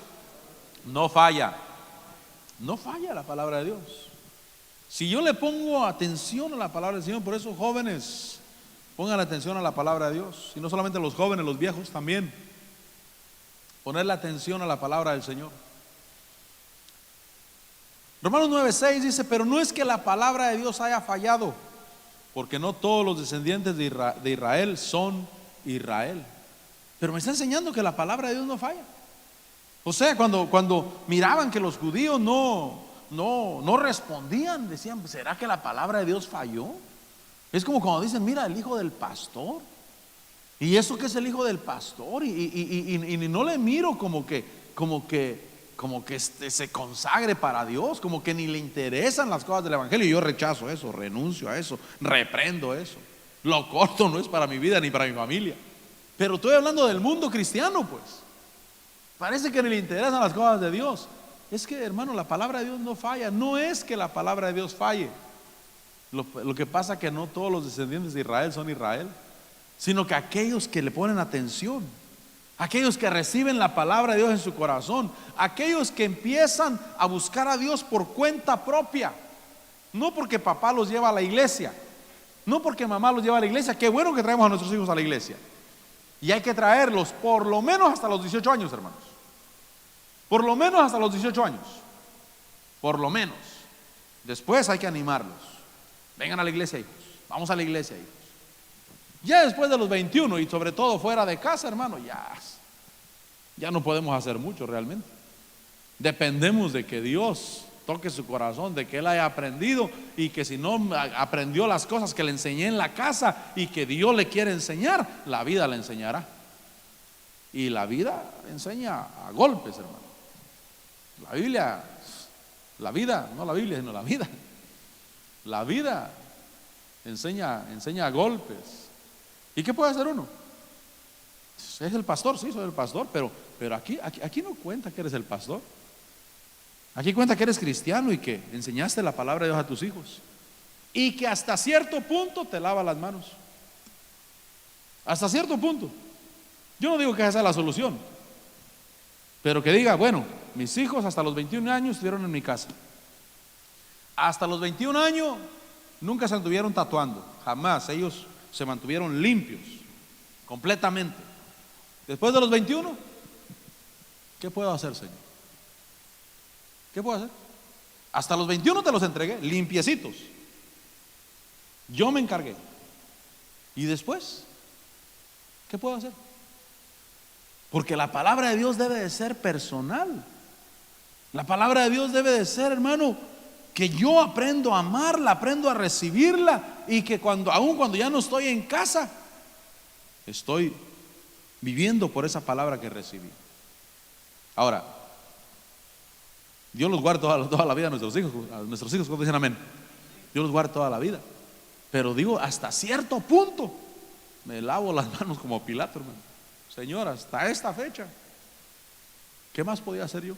Speaker 1: no falla. No falla la palabra de Dios. Si yo le pongo atención a la palabra del Señor, por eso jóvenes, pongan atención a la palabra de Dios. Y no solamente los jóvenes, los viejos también. Ponerle atención a la palabra del Señor. Romanos 9:6 dice: pero no es que la palabra de Dios haya fallado, porque no todos los descendientes de Israel son Israel. Pero me está enseñando que la palabra de Dios no falla. O sea, cuando miraban que los judíos no respondían, decían: ¿será que la palabra de Dios falló? Es como cuando dicen: mira, el hijo del pastor. ¿Y eso qué es el hijo del pastor? Y no le miro como que se consagre para Dios, como que ni le interesan las cosas del evangelio. Yo rechazo eso, renuncio a eso, reprendo eso. Lo corto, no es para mi vida ni para mi familia. Pero estoy hablando del mundo cristiano, pues. Parece que ni le interesan las cosas de Dios. Es que, hermano, la palabra de Dios no falla. No es que la palabra de Dios falle. Lo que pasa es que no todos los descendientes de Israel son Israel, sino que aquellos que le ponen atención, aquellos que reciben la palabra de Dios en su corazón, aquellos que empiezan a buscar a Dios por cuenta propia, no porque papá los lleva a la iglesia, no porque mamá los lleva a la iglesia. Qué bueno que traemos a nuestros hijos a la iglesia, y hay que traerlos por lo menos hasta los 18 años, hermanos. Por lo menos hasta los 18 años, por lo menos. Después hay que animarlos. Vengan a la iglesia, hijos. Vamos a la iglesia, hijos. Ya después de los 21 y sobre todo fuera de casa, hermano, ya no podemos hacer mucho realmente. Dependemos de que Dios toque su corazón, de que él haya aprendido, y que si no aprendió las cosas que le enseñé en la casa y que Dios le quiere enseñar, la vida le enseñará. Y la vida enseña a golpes, hermano. La Biblia, la vida, no la Biblia, sino la vida. La vida enseña a golpes. ¿Y qué puede hacer uno? Es el pastor, sí, soy el pastor, pero aquí no cuenta que eres el pastor. Aquí cuenta que eres cristiano y que enseñaste la palabra de Dios a tus hijos. y que hasta cierto punto te lava las manos. Hasta cierto punto. Yo no digo que esa sea la solución, pero que diga, bueno, mis hijos hasta los 21 años estuvieron en mi casa. Hasta los 21 años nunca se anduvieron tatuando, jamás. Ellos se mantuvieron limpios completamente. Después de los 21, ¿qué puedo hacer, Señor? ¿Qué puedo hacer? Hasta los 21 te los entregué, limpiecitos. Yo me encargué. ¿Y después? ¿Qué puedo hacer? Porque la palabra de Dios debe de ser personal. La palabra de Dios debe de ser, hermano, que yo aprendo a amarla, aprendo a recibirla, y que aun cuando ya no estoy en casa, estoy viviendo por esa palabra que recibí. Ahora, Dios los guarda toda la vida a nuestros hijos. Cuando dicen amén, Dios los guarda toda la vida. Pero digo, hasta cierto punto me lavo las manos como Pilato, hermano. Señor, hasta esta fecha, ¿qué más podía hacer yo?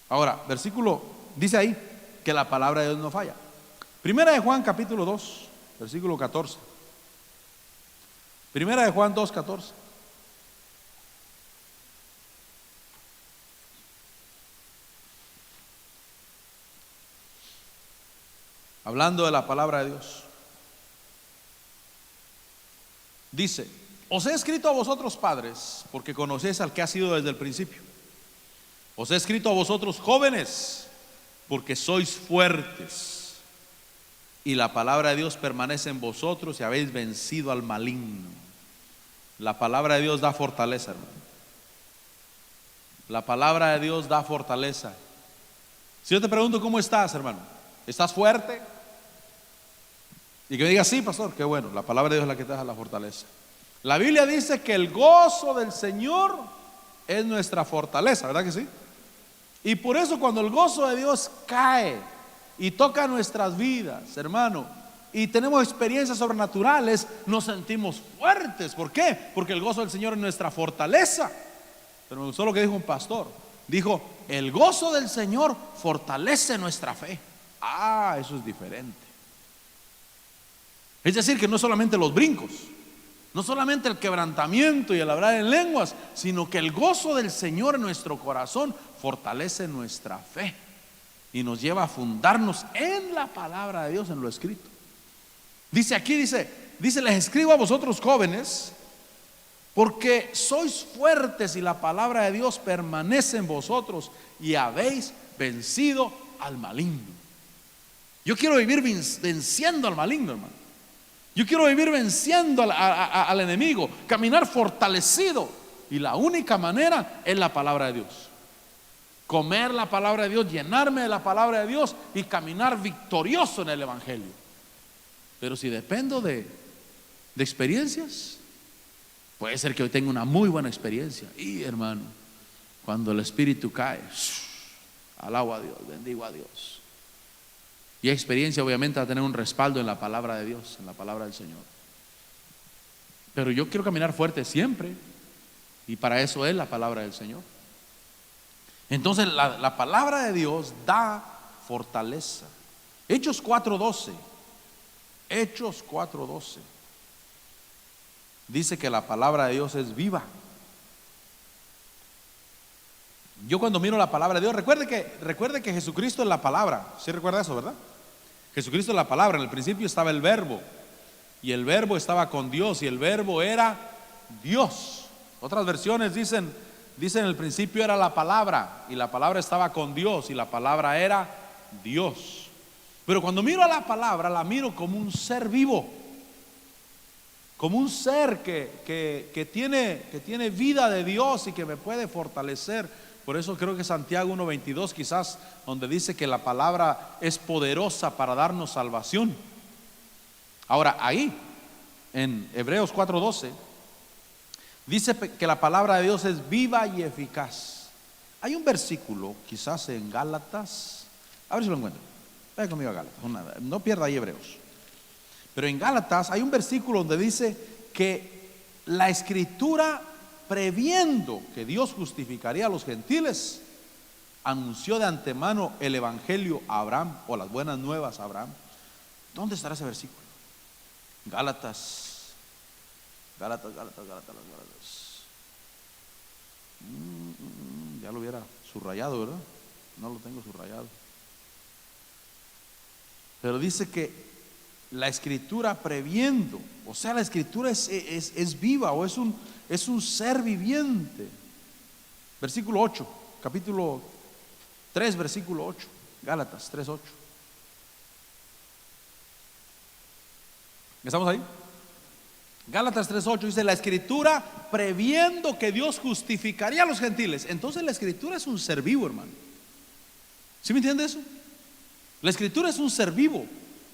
Speaker 1: Ahora, versículo dice ahí que la palabra de Dios no falla. Primera de Juan capítulo 2, versículo 14. Primera de Juan 2, 14. Hablando de la palabra de Dios, dice: os he escrito a vosotros, padres, porque conocéis al que ha sido desde el principio. Os he escrito a vosotros, jóvenes, porque sois fuertes, y la palabra de Dios permanece en vosotros, y habéis vencido al maligno. La palabra de Dios da fortaleza, hermano. La palabra de Dios da fortaleza. Si yo te pregunto, ¿cómo estás, hermano? ¿Estás fuerte? Y que me digas, sí, pastor, qué bueno. La palabra de Dios es la que te da la fortaleza. La Biblia dice que el gozo del Señor es nuestra fortaleza, ¿verdad que sí? Y por eso cuando el gozo de Dios cae y toca nuestras vidas, hermano, y tenemos experiencias sobrenaturales, nos sentimos fuertes. ¿Por qué? Porque el gozo del Señor es nuestra fortaleza. Pero me gustó lo que dijo un pastor. Dijo, el gozo del Señor fortalece nuestra fe. Ah, eso es diferente. Es decir, que no solamente los brincos, no solamente el quebrantamiento y el hablar en lenguas, sino que el gozo del Señor en nuestro corazón fortalece nuestra fe y nos lleva a fundarnos en la palabra de Dios, en lo escrito. Dice aquí, dice, les escribo a vosotros, jóvenes, porque sois fuertes y la palabra de Dios permanece en vosotros y habéis vencido al maligno. Yo quiero vivir venciendo al maligno, hermano. Yo quiero vivir venciendo al enemigo, caminar fortalecido. Y la única manera es la palabra de Dios. Comer la palabra de Dios, llenarme de la palabra de Dios y caminar victorioso en el evangelio. Pero si dependo de experiencias, puede ser que hoy tenga una muy buena experiencia. Y hermano, cuando el Espíritu cae, alabo a Dios, bendigo a Dios. Y experiencia obviamente va a tener un respaldo en la palabra de Dios, en la palabra del Señor. Pero yo quiero caminar fuerte siempre, y para eso es la palabra del Señor. Entonces la palabra de Dios da fortaleza. Hechos 4:12. Hechos 4:12 dice que la palabra de Dios es viva. Yo cuando miro la palabra de Dios, recuerde que Jesucristo es la palabra. ¿Sí recuerda eso, verdad? Jesucristo es la palabra. En el principio estaba el verbo, y el verbo estaba con Dios, y el verbo era Dios. Otras versiones dicen en el principio era la palabra, y la palabra estaba con Dios, y la palabra era Dios. Pero cuando miro a la palabra, la miro como un ser vivo, como un ser que tiene vida de Dios y que me puede fortalecer. Por eso creo que Santiago 1:22 quizás, donde dice que la palabra es poderosa para darnos salvación. Ahora ahí en Hebreos 4:12 dice que la palabra de Dios es viva y eficaz. Hay un versículo quizás en Gálatas, a ver si lo encuentro. Ven conmigo a Gálatas, no pierda ahí Hebreos. Pero en Gálatas hay un versículo donde dice que la escritura, previendo que Dios justificaría a los gentiles, anunció de antemano el evangelio a Abraham, o las buenas nuevas a Abraham. ¿Dónde estará ese versículo? Gálatas. Ya lo hubiera subrayado, ¿verdad? No lo tengo subrayado. Pero dice que la escritura previendo, o sea, la escritura es viva, o es un ser viviente. Versículo 8, capítulo 3, versículo 8, Gálatas 3:8. ¿Estamos ahí? Gálatas 3:8 dice: la escritura previendo que Dios justificaría a los gentiles. Entonces la escritura es un ser vivo, hermano. ¿Sí me entiende eso? La escritura es un ser vivo,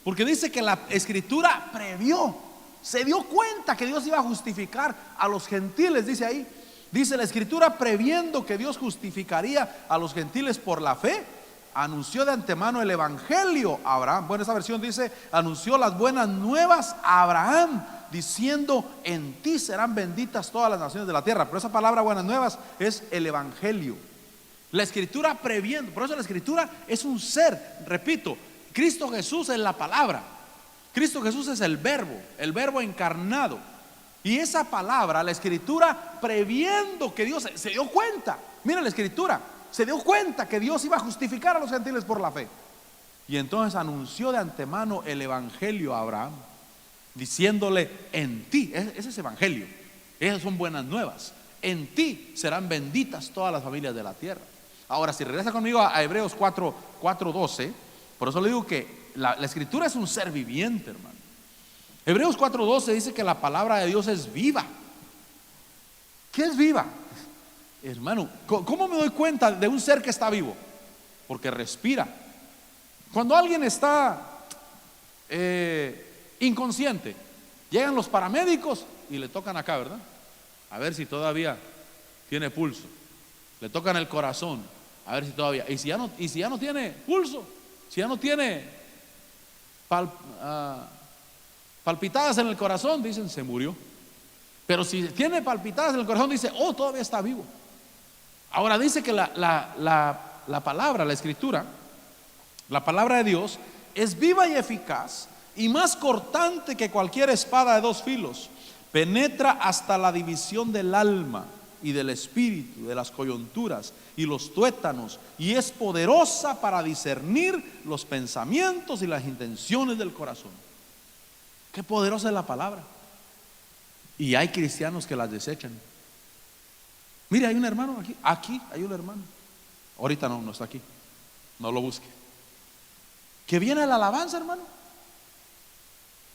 Speaker 1: porque dice que la escritura previó, se dio cuenta que Dios iba a justificar a los gentiles. Dice ahí, dice: la escritura previendo que Dios justificaría a los gentiles por la fe, anunció de antemano el evangelio a Abraham. Bueno, esa versión dice: anunció las buenas nuevas a Abraham, diciendo: en ti serán benditas todas las naciones de la tierra. Pero esa palabra buenas nuevas es el evangelio. La escritura previendo, por eso la escritura es un ser. Repito, Cristo Jesús es la palabra, Cristo Jesús es el verbo encarnado. Y esa palabra, la escritura previendo que Dios se dio cuenta. Mira, la escritura se dio cuenta que Dios iba a justificar a los gentiles por la fe, y entonces anunció de antemano el evangelio a Abraham, diciéndole: en ti, ese es evangelio, esas son buenas nuevas, en ti serán benditas todas las familias de la tierra. Ahora, si regresa conmigo a Hebreos 4:12, por eso le digo que la escritura es un ser viviente, hermano. Hebreos 4:12 dice que la palabra de Dios es viva. ¿Qué es viva? Hermano, ¿cómo me doy cuenta de un ser que está vivo? Porque respira. Cuando alguien está inconsciente, llegan los paramédicos y le tocan acá, ¿verdad? A ver si todavía tiene pulso. Le tocan el corazón, a ver si todavía. Y si ya no tiene pulso, si ya no tiene palpitadas en el corazón, dicen: se murió. Pero si tiene palpitadas en el corazón, dice: oh, todavía está vivo. Ahora dice que la palabra, la escritura, la palabra de Dios es viva y eficaz, y más cortante que cualquier espada de dos filos, penetra hasta la división del alma y del espíritu, de las coyunturas y los tuétanos, y es poderosa para discernir los pensamientos y las intenciones del corazón. Qué poderosa es la palabra. Y hay cristianos que las desechan. Mire, hay un hermano aquí hay un hermano. Ahorita no está aquí, no lo busque. Que viene a la alabanza, hermano,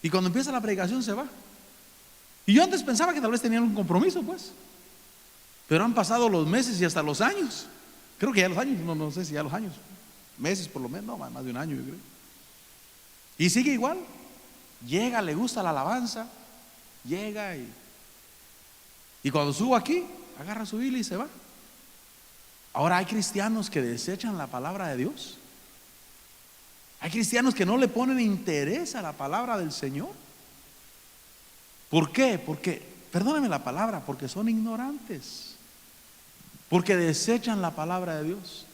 Speaker 1: y cuando empieza la predicación se va. Y yo antes pensaba que tal vez tenían un compromiso, pues. Pero han pasado los meses y hasta los años. Creo que ya los años, no sé si ya los años, meses por lo menos, no, más de un año yo creo. Y sigue igual. Llega, le gusta la alabanza, llega y cuando subo aquí, agarra su Biblia y se va. Ahora hay cristianos que desechan la palabra de Dios. Hay cristianos que no le ponen interés a la palabra del Señor. ¿Por qué? Porque, perdóneme la palabra, porque son ignorantes, porque desechan la palabra de Dios.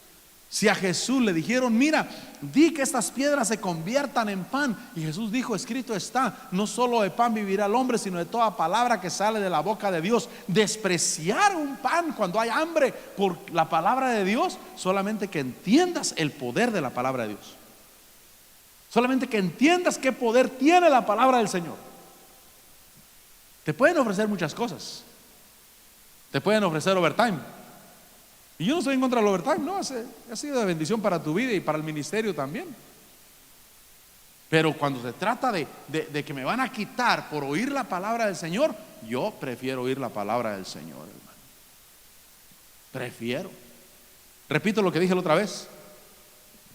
Speaker 1: Si a Jesús le dijeron: mira, di que estas piedras se conviertan en pan, y Jesús dijo: escrito está, no solo de pan vivirá el hombre, sino de toda palabra que sale de la boca de Dios. Despreciar un pan cuando hay hambre por la palabra de Dios, solamente que entiendas el poder de la palabra de Dios, solamente que entiendas qué poder tiene la palabra del Señor. Te pueden ofrecer muchas cosas, te pueden ofrecer overtime, y yo no estoy en contra del overtime, no, ha sido de bendición para tu vida y para el ministerio también. Pero cuando se trata de que me van a quitar por oír la palabra del Señor, yo prefiero oír la palabra del Señor, hermano. Prefiero. Repito lo que dije la otra vez: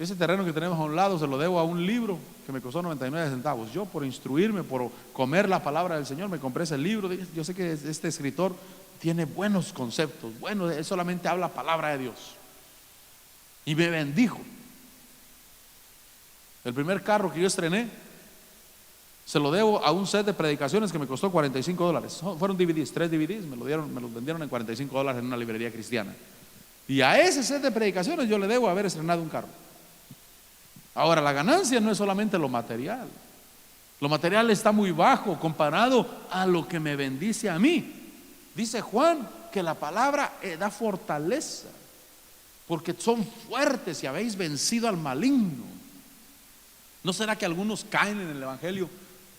Speaker 1: ese terreno que tenemos a un lado se lo debo a un libro que me costó 99 centavos. Yo, por instruirme, por comer la palabra del Señor, me compré ese libro. Yo sé que este escritor tiene buenos conceptos, bueno, él solamente habla palabra de Dios, y me bendijo. El primer carro que yo estrené se lo debo a un set de predicaciones que me costó $45. Fueron DVDs, 3 DVDs, me los vendieron en $45 en una librería cristiana. Y a ese set de predicaciones yo le debo haber estrenado un carro. Ahora, la ganancia no es solamente lo material, Lo material está muy bajo comparado a lo que me bendice a mí. Dice Juan que la palabra da fortaleza, porque son fuertes y habéis vencido al maligno. ¿No será que algunos caen en el evangelio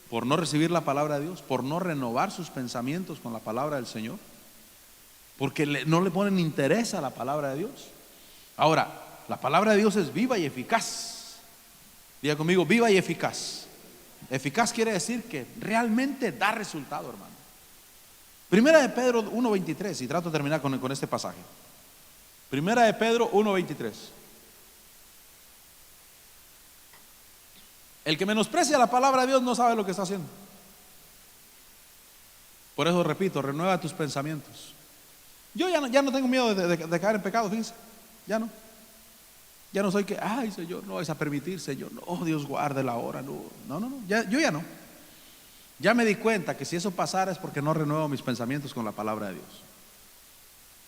Speaker 1: por no recibir la palabra de Dios, por no renovar sus pensamientos con la palabra del Señor? Porque no le ponen interés a la palabra de Dios. Ahora, la palabra de Dios es viva y eficaz. Diga conmigo, viva y eficaz. Eficaz quiere decir que realmente da resultado, hermano. Primera de Pedro 1:23, y trato de terminar con este pasaje. Primera de Pedro 1:23. El que menosprecia la palabra de Dios no sabe lo que está haciendo. Por eso repito, renueva tus pensamientos. Yo ya no tengo miedo de caer en pecado, fíjense. Ya no. Ya no soy que, ay Señor, no es a permitir, Señor, no, oh, Dios guarde la hora, no. Yo ya no. Ya me di cuenta que si eso pasara es porque no renuevo mis pensamientos con la palabra de Dios.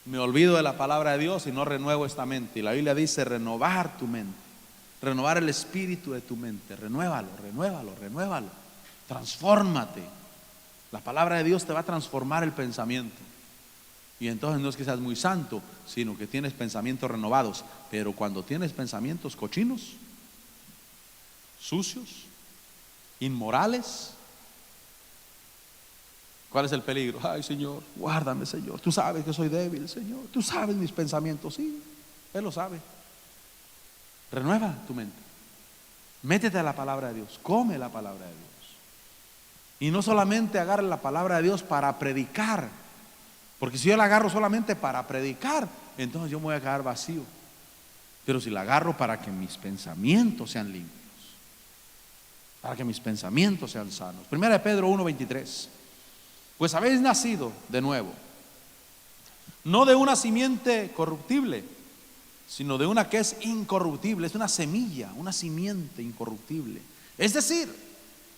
Speaker 1: Me olvido de la palabra de Dios y no renuevo esta mente. Y la Biblia dice renovar tu mente, renovar el espíritu de tu mente. Renuévalo. Transfórmate. La palabra de Dios te va a transformar el pensamiento. Y entonces no es que seas muy santo, sino que tienes pensamientos renovados. Pero cuando tienes pensamientos cochinos, sucios, inmorales, ¿cuál es el peligro? Ay Señor, guárdame Señor, tú sabes que soy débil, Señor, tú sabes mis pensamientos. Sí, Él lo sabe. Renueva tu mente, métete a la palabra de Dios, come la palabra de Dios. Y no solamente agarre la palabra de Dios para predicar, porque si yo la agarro solamente para predicar, entonces yo me voy a quedar vacío. Pero si la agarro para que mis pensamientos sean limpios, para que mis pensamientos sean sanos. Primera de Pedro 1:23. Pues habéis nacido de nuevo, no de una simiente corruptible, sino de una que es incorruptible. Es una semilla, una simiente incorruptible. Es decir,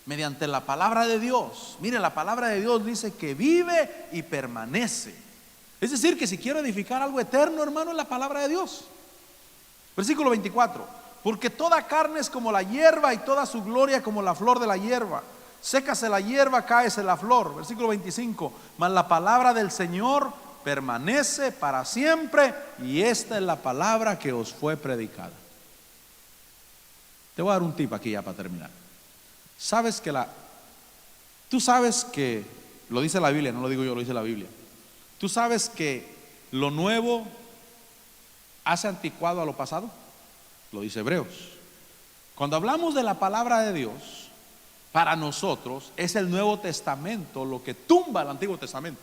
Speaker 1: mediante la palabra de Dios. Mire, la palabra de Dios dice que vive y permanece. Es decir, que si quiero edificar algo eterno, hermano, es la palabra de Dios. Versículo 24. Porque toda carne es como la hierba y toda su gloria como la flor de la hierba. Sécase la hierba, cáese la flor. Versículo 25. Mas la palabra del Señor permanece para siempre, y esta es la palabra que os fue predicada. Te voy a dar un tip aquí ya para terminar. Tú sabes que, lo dice la Biblia, no lo digo yo, lo dice la Biblia. Tú sabes que lo nuevo hace anticuado a lo pasado. Lo dice Hebreos. Cuando hablamos de la palabra de Dios, para nosotros es el Nuevo Testamento lo que tumba el Antiguo Testamento.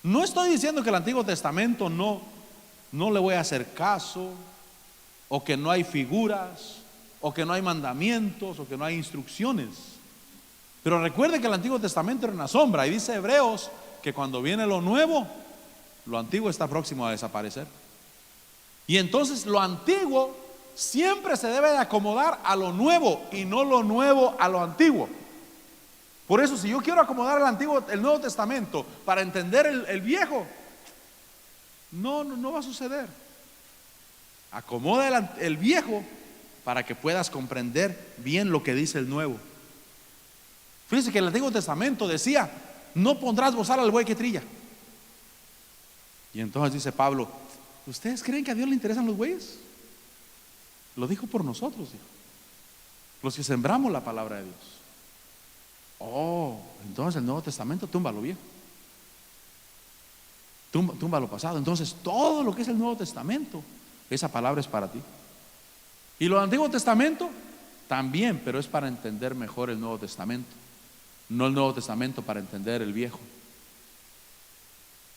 Speaker 1: No estoy diciendo que el Antiguo Testamento no le voy a hacer caso, o que no hay figuras, o que no hay mandamientos, o que no hay instrucciones. Pero recuerde que el Antiguo Testamento era una sombra, y dice Hebreos que cuando viene lo nuevo, lo antiguo está próximo a desaparecer. Y entonces lo antiguo siempre se debe de acomodar a lo nuevo, y no lo nuevo a lo antiguo. Por eso, si yo quiero acomodar el Nuevo Testamento para entender el viejo, no va a suceder. Acomoda el viejo para que puedas comprender bien lo que dice el nuevo. Fíjense que el Antiguo Testamento decía: no pondrás bozal al buey que trilla. Y entonces dice Pablo: ¿ustedes creen que a Dios le interesan los bueyes? Lo dijo por nosotros, dijo, los que sembramos la palabra de Dios. Oh, entonces el Nuevo Testamento tumba lo viejo, tumba lo pasado. Entonces todo lo que es el Nuevo Testamento, esa palabra es para ti. Y lo del Antiguo Testamento también, pero es para entender mejor el Nuevo Testamento, no el Nuevo Testamento para entender el viejo.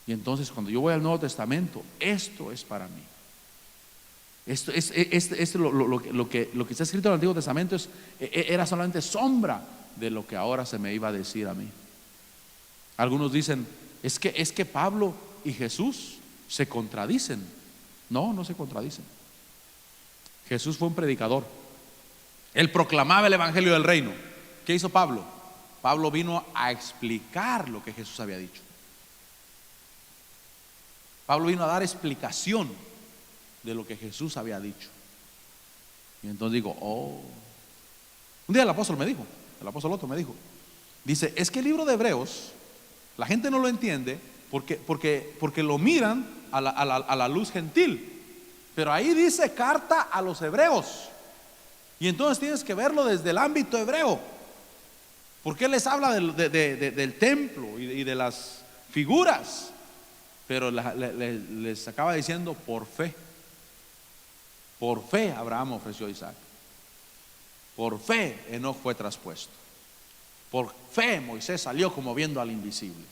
Speaker 1: Y entonces cuando yo voy al Nuevo Testamento, esto es para mí. Lo que está escrito en el Antiguo Testamento era solamente sombra de lo que ahora se me iba a decir a mí. Algunos dicen: es que Pablo y Jesús se contradicen. No se contradicen. Jesús fue un predicador. Él proclamaba el evangelio del reino. ¿Qué hizo Pablo? Pablo vino a explicar lo que Jesús había dicho. Pablo vino a dar explicación de lo que Jesús había dicho. Y entonces digo: un día el apóstol me dijo: el apóstol Otto me dijo, dice, es que el libro de Hebreos, la gente no lo entiende porque lo miran a la luz gentil, pero ahí dice carta a los hebreos, y entonces tienes que verlo desde el ámbito hebreo, porque él les habla del templo y de las figuras, pero les acaba diciendo por fe. Por fe Abraham ofreció a Isaac, por fe Enoc fue traspuesto, por fe Moisés salió como viendo al invisible.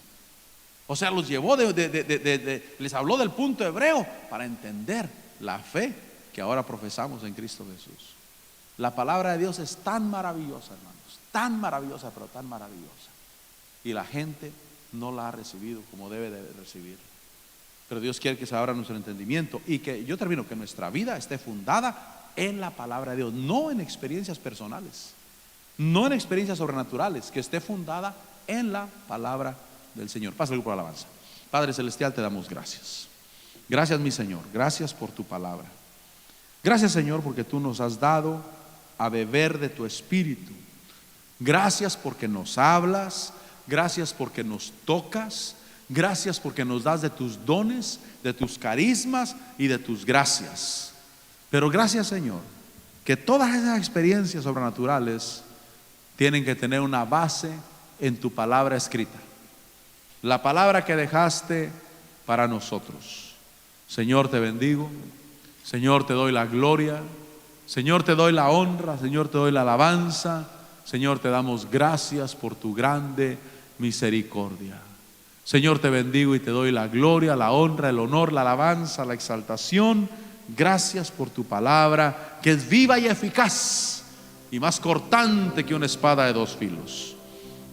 Speaker 1: O sea, los llevó les habló del punto hebreo para entender la fe que ahora profesamos en Cristo Jesús. La palabra de Dios es tan maravillosa, hermanos, tan maravillosa, pero tan maravillosa, y la gente no la ha recibido como debe de recibir. Pero Dios quiere que se abra nuestro entendimiento y que, yo termino, que nuestra vida esté fundada en la palabra de Dios, no en experiencias personales, no en experiencias sobrenaturales, que esté fundada en la palabra del Señor. Pasa el grupo de alabanza. Padre Celestial, te damos gracias. Gracias, mi Señor, gracias por tu palabra. Gracias, Señor, porque tú nos has dado a beber de tu Espíritu. Gracias porque nos hablas, gracias porque nos tocas, gracias porque nos das de tus dones, de tus carismas y de tus gracias. Pero gracias, Señor, que todas esas experiencias sobrenaturales tienen que tener una base en tu palabra escrita, la palabra que dejaste para nosotros. Señor, te bendigo. Señor, te doy la gloria. Señor, te doy la honra. Señor, te doy la alabanza. Señor, te damos gracias por tu grande misericordia. Señor, te bendigo y te doy la gloria, la honra, el honor, la alabanza, la exaltación. Gracias por tu palabra, que es viva y eficaz y más cortante que una espada de dos filos.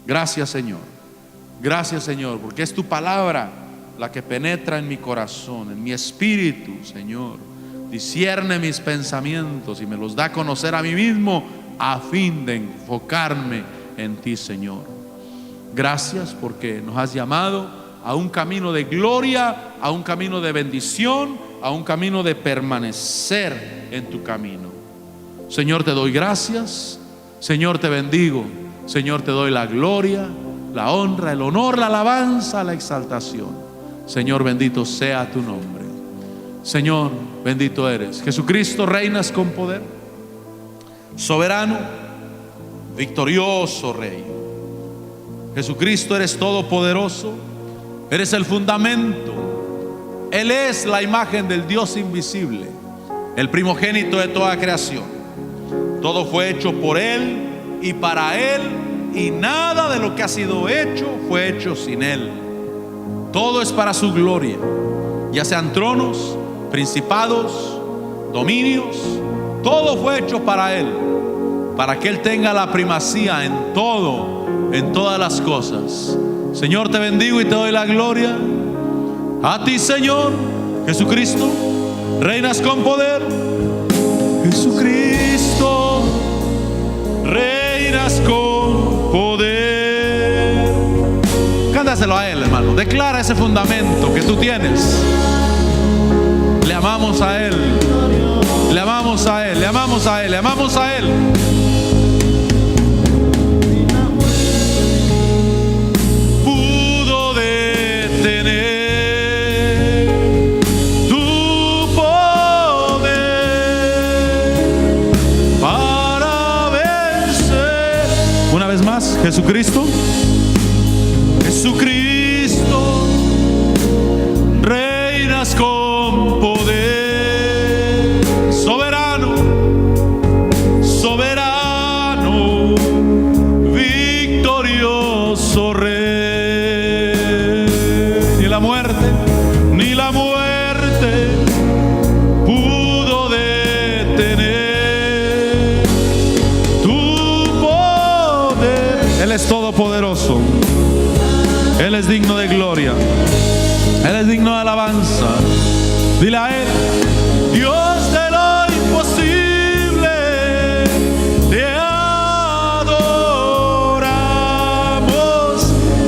Speaker 1: Gracias, Señor. Gracias, Señor, porque es tu palabra la que penetra en mi corazón, en mi espíritu, Señor. Discierne mis pensamientos y me los da a conocer a mí mismo, a fin de enfocarme en ti, Señor. Gracias porque nos has llamado a un camino de gloria, a un camino de bendición, a un camino de permanecer en tu camino. Señor, te doy gracias. Señor, te bendigo. Señor, te doy la gloria, la honra, el honor, la alabanza, la exaltación. Señor, bendito sea tu nombre. Señor, bendito eres. Jesucristo, reinas con poder, soberano, victorioso Rey. Jesucristo, eres todopoderoso, eres el fundamento. Él es la imagen del Dios invisible, el primogénito de toda creación. Todo fue hecho por Él y para Él, y nada de lo que ha sido hecho fue hecho sin Él. Todo es para su gloria, ya sean tronos, principados, dominios. Todo fue hecho para Él, para que Él tenga la primacía en todo, en todas las cosas. Señor, te bendigo y te doy la gloria. A ti, Señor Jesucristo, reinas con poder. Jesucristo, reinas con poder. Cántaselo a Él, hermano. Declara ese fundamento que tú tienes. Le amamos a Él. Le amamos a Él. Le amamos a Él. Le amamos a Él. Pudo detener tu poder para vencer. Una vez más, Jesucristo. Jesucristo, reinas con poder, soberano, soberano, victorioso Rey. Ni la muerte pudo detener tu poder. Él es todopoderoso. Él es digno de gloria. Él es digno de alabanza. Dile a Él: Dios de lo imposible, te adoramos.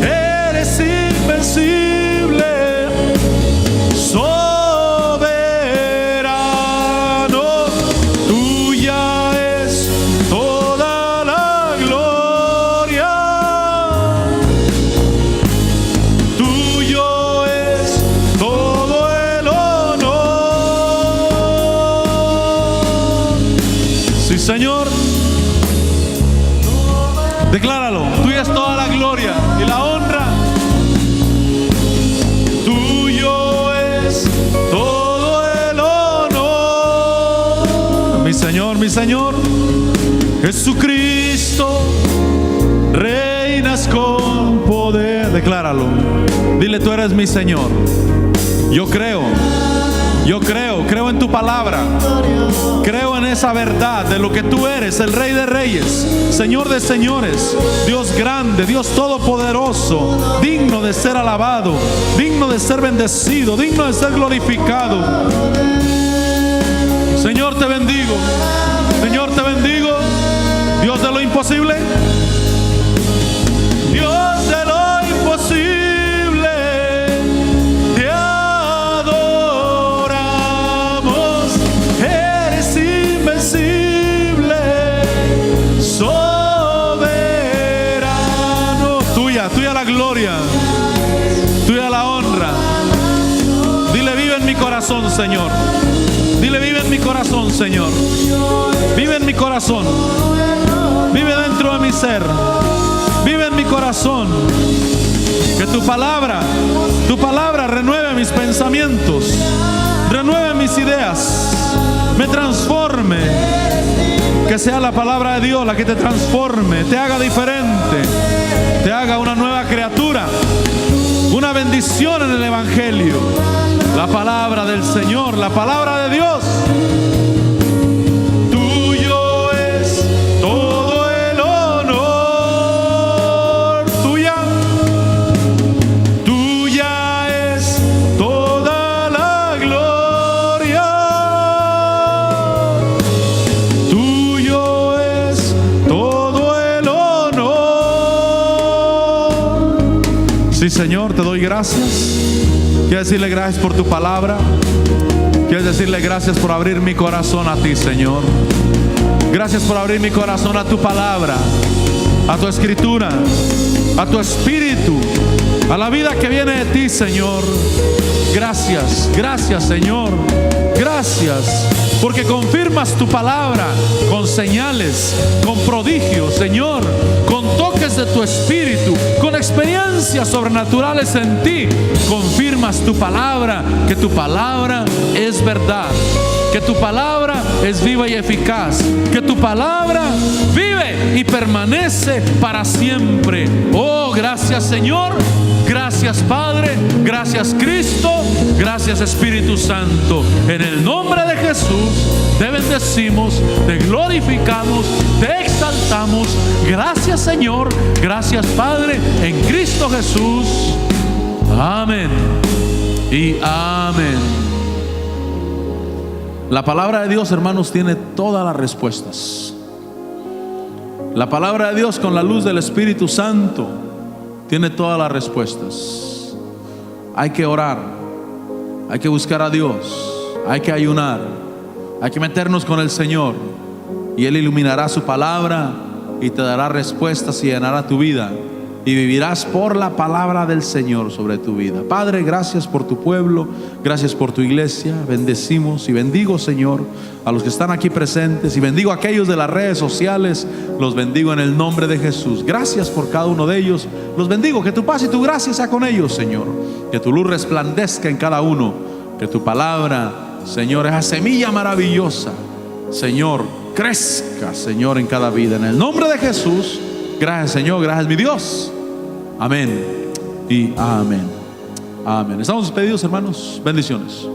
Speaker 1: Eres invencible, soberano. Tuya es toda la gloria. Sí, Señor. Decláralo. Tuya es toda la gloria y la honra. Tuyo es todo el honor. Mi Señor, Jesucristo, reinas con poder. Decláralo. Dile, tú eres mi Señor. Yo creo en tu palabra. Creo en esa verdad de lo que tú eres, el Rey de Reyes, Señor de señores, Dios grande, Dios todopoderoso, digno de ser alabado, digno de ser bendecido, digno de ser glorificado. Señor, te bendigo. Señor, te bendigo. Dios de lo imposible. Dios de lo imposible. Tuya la gloria, tuya la honra. Dile, vive en mi corazón, Señor. Dile, vive en mi corazón, Señor. Vive en mi corazón. Vive dentro de mi ser. Vive en mi corazón. Que tu palabra renueve mis pensamientos, renueve mis ideas, me transforme. Que sea la palabra de Dios la que te transforme, te haga diferente, te haga una nueva criatura, una bendición en el Evangelio. La palabra del Señor, la palabra de Dios. Tuyo es todo el honor. Tuya es toda la gloria. Tuyo es todo el honor. Sí, Señor, te doy gracias. Quiero decirle gracias por tu palabra. Quiero decirle gracias por abrir mi corazón a ti, Señor. Gracias por abrir mi corazón a tu palabra, a tu escritura, a tu espíritu, a la vida que viene de ti, Señor. Gracias, gracias, Señor. Gracias porque confirmas tu palabra con señales, con prodigios, Señor, con toques de tu espíritu, con experiencias sobrenaturales en ti. Confirmas tu palabra, que tu palabra es verdad, que tu palabra es viva y eficaz, que tu palabra vive y permanece para siempre. Oh, gracias, Señor. Gracias, Padre. Gracias, Cristo. Gracias, Espíritu Santo. En el nombre de Jesús te bendecimos, te glorificamos, te exaltamos. Gracias, Señor. Gracias, Padre. En Cristo Jesús. Amén y amén. La palabra de Dios, hermanos, tiene todas las respuestas. La palabra de Dios, con la luz del Espíritu Santo, tiene todas las respuestas. Hay que orar, hay que buscar a Dios, hay que ayunar, hay que meternos con el Señor, y Él iluminará su palabra y te dará respuestas y llenará tu vida, y vivirás por la palabra del Señor sobre tu vida. Padre, gracias por tu pueblo, gracias por tu iglesia. Bendecimos y bendigo, Señor, a los que están aquí presentes, y bendigo a aquellos de las redes sociales. Los bendigo en el nombre de Jesús. Gracias por cada uno de ellos. Los bendigo. Que tu paz y tu gracia sea con ellos, Señor. Que tu luz resplandezca en cada uno. Que tu palabra, Señor, esa semilla maravillosa, Señor, crezca, Señor, en cada vida. En el nombre de Jesús. Gracias, Señor. Gracias, mi Dios. Amén y amén. Amén. Estamos despedidos, hermanos. Bendiciones.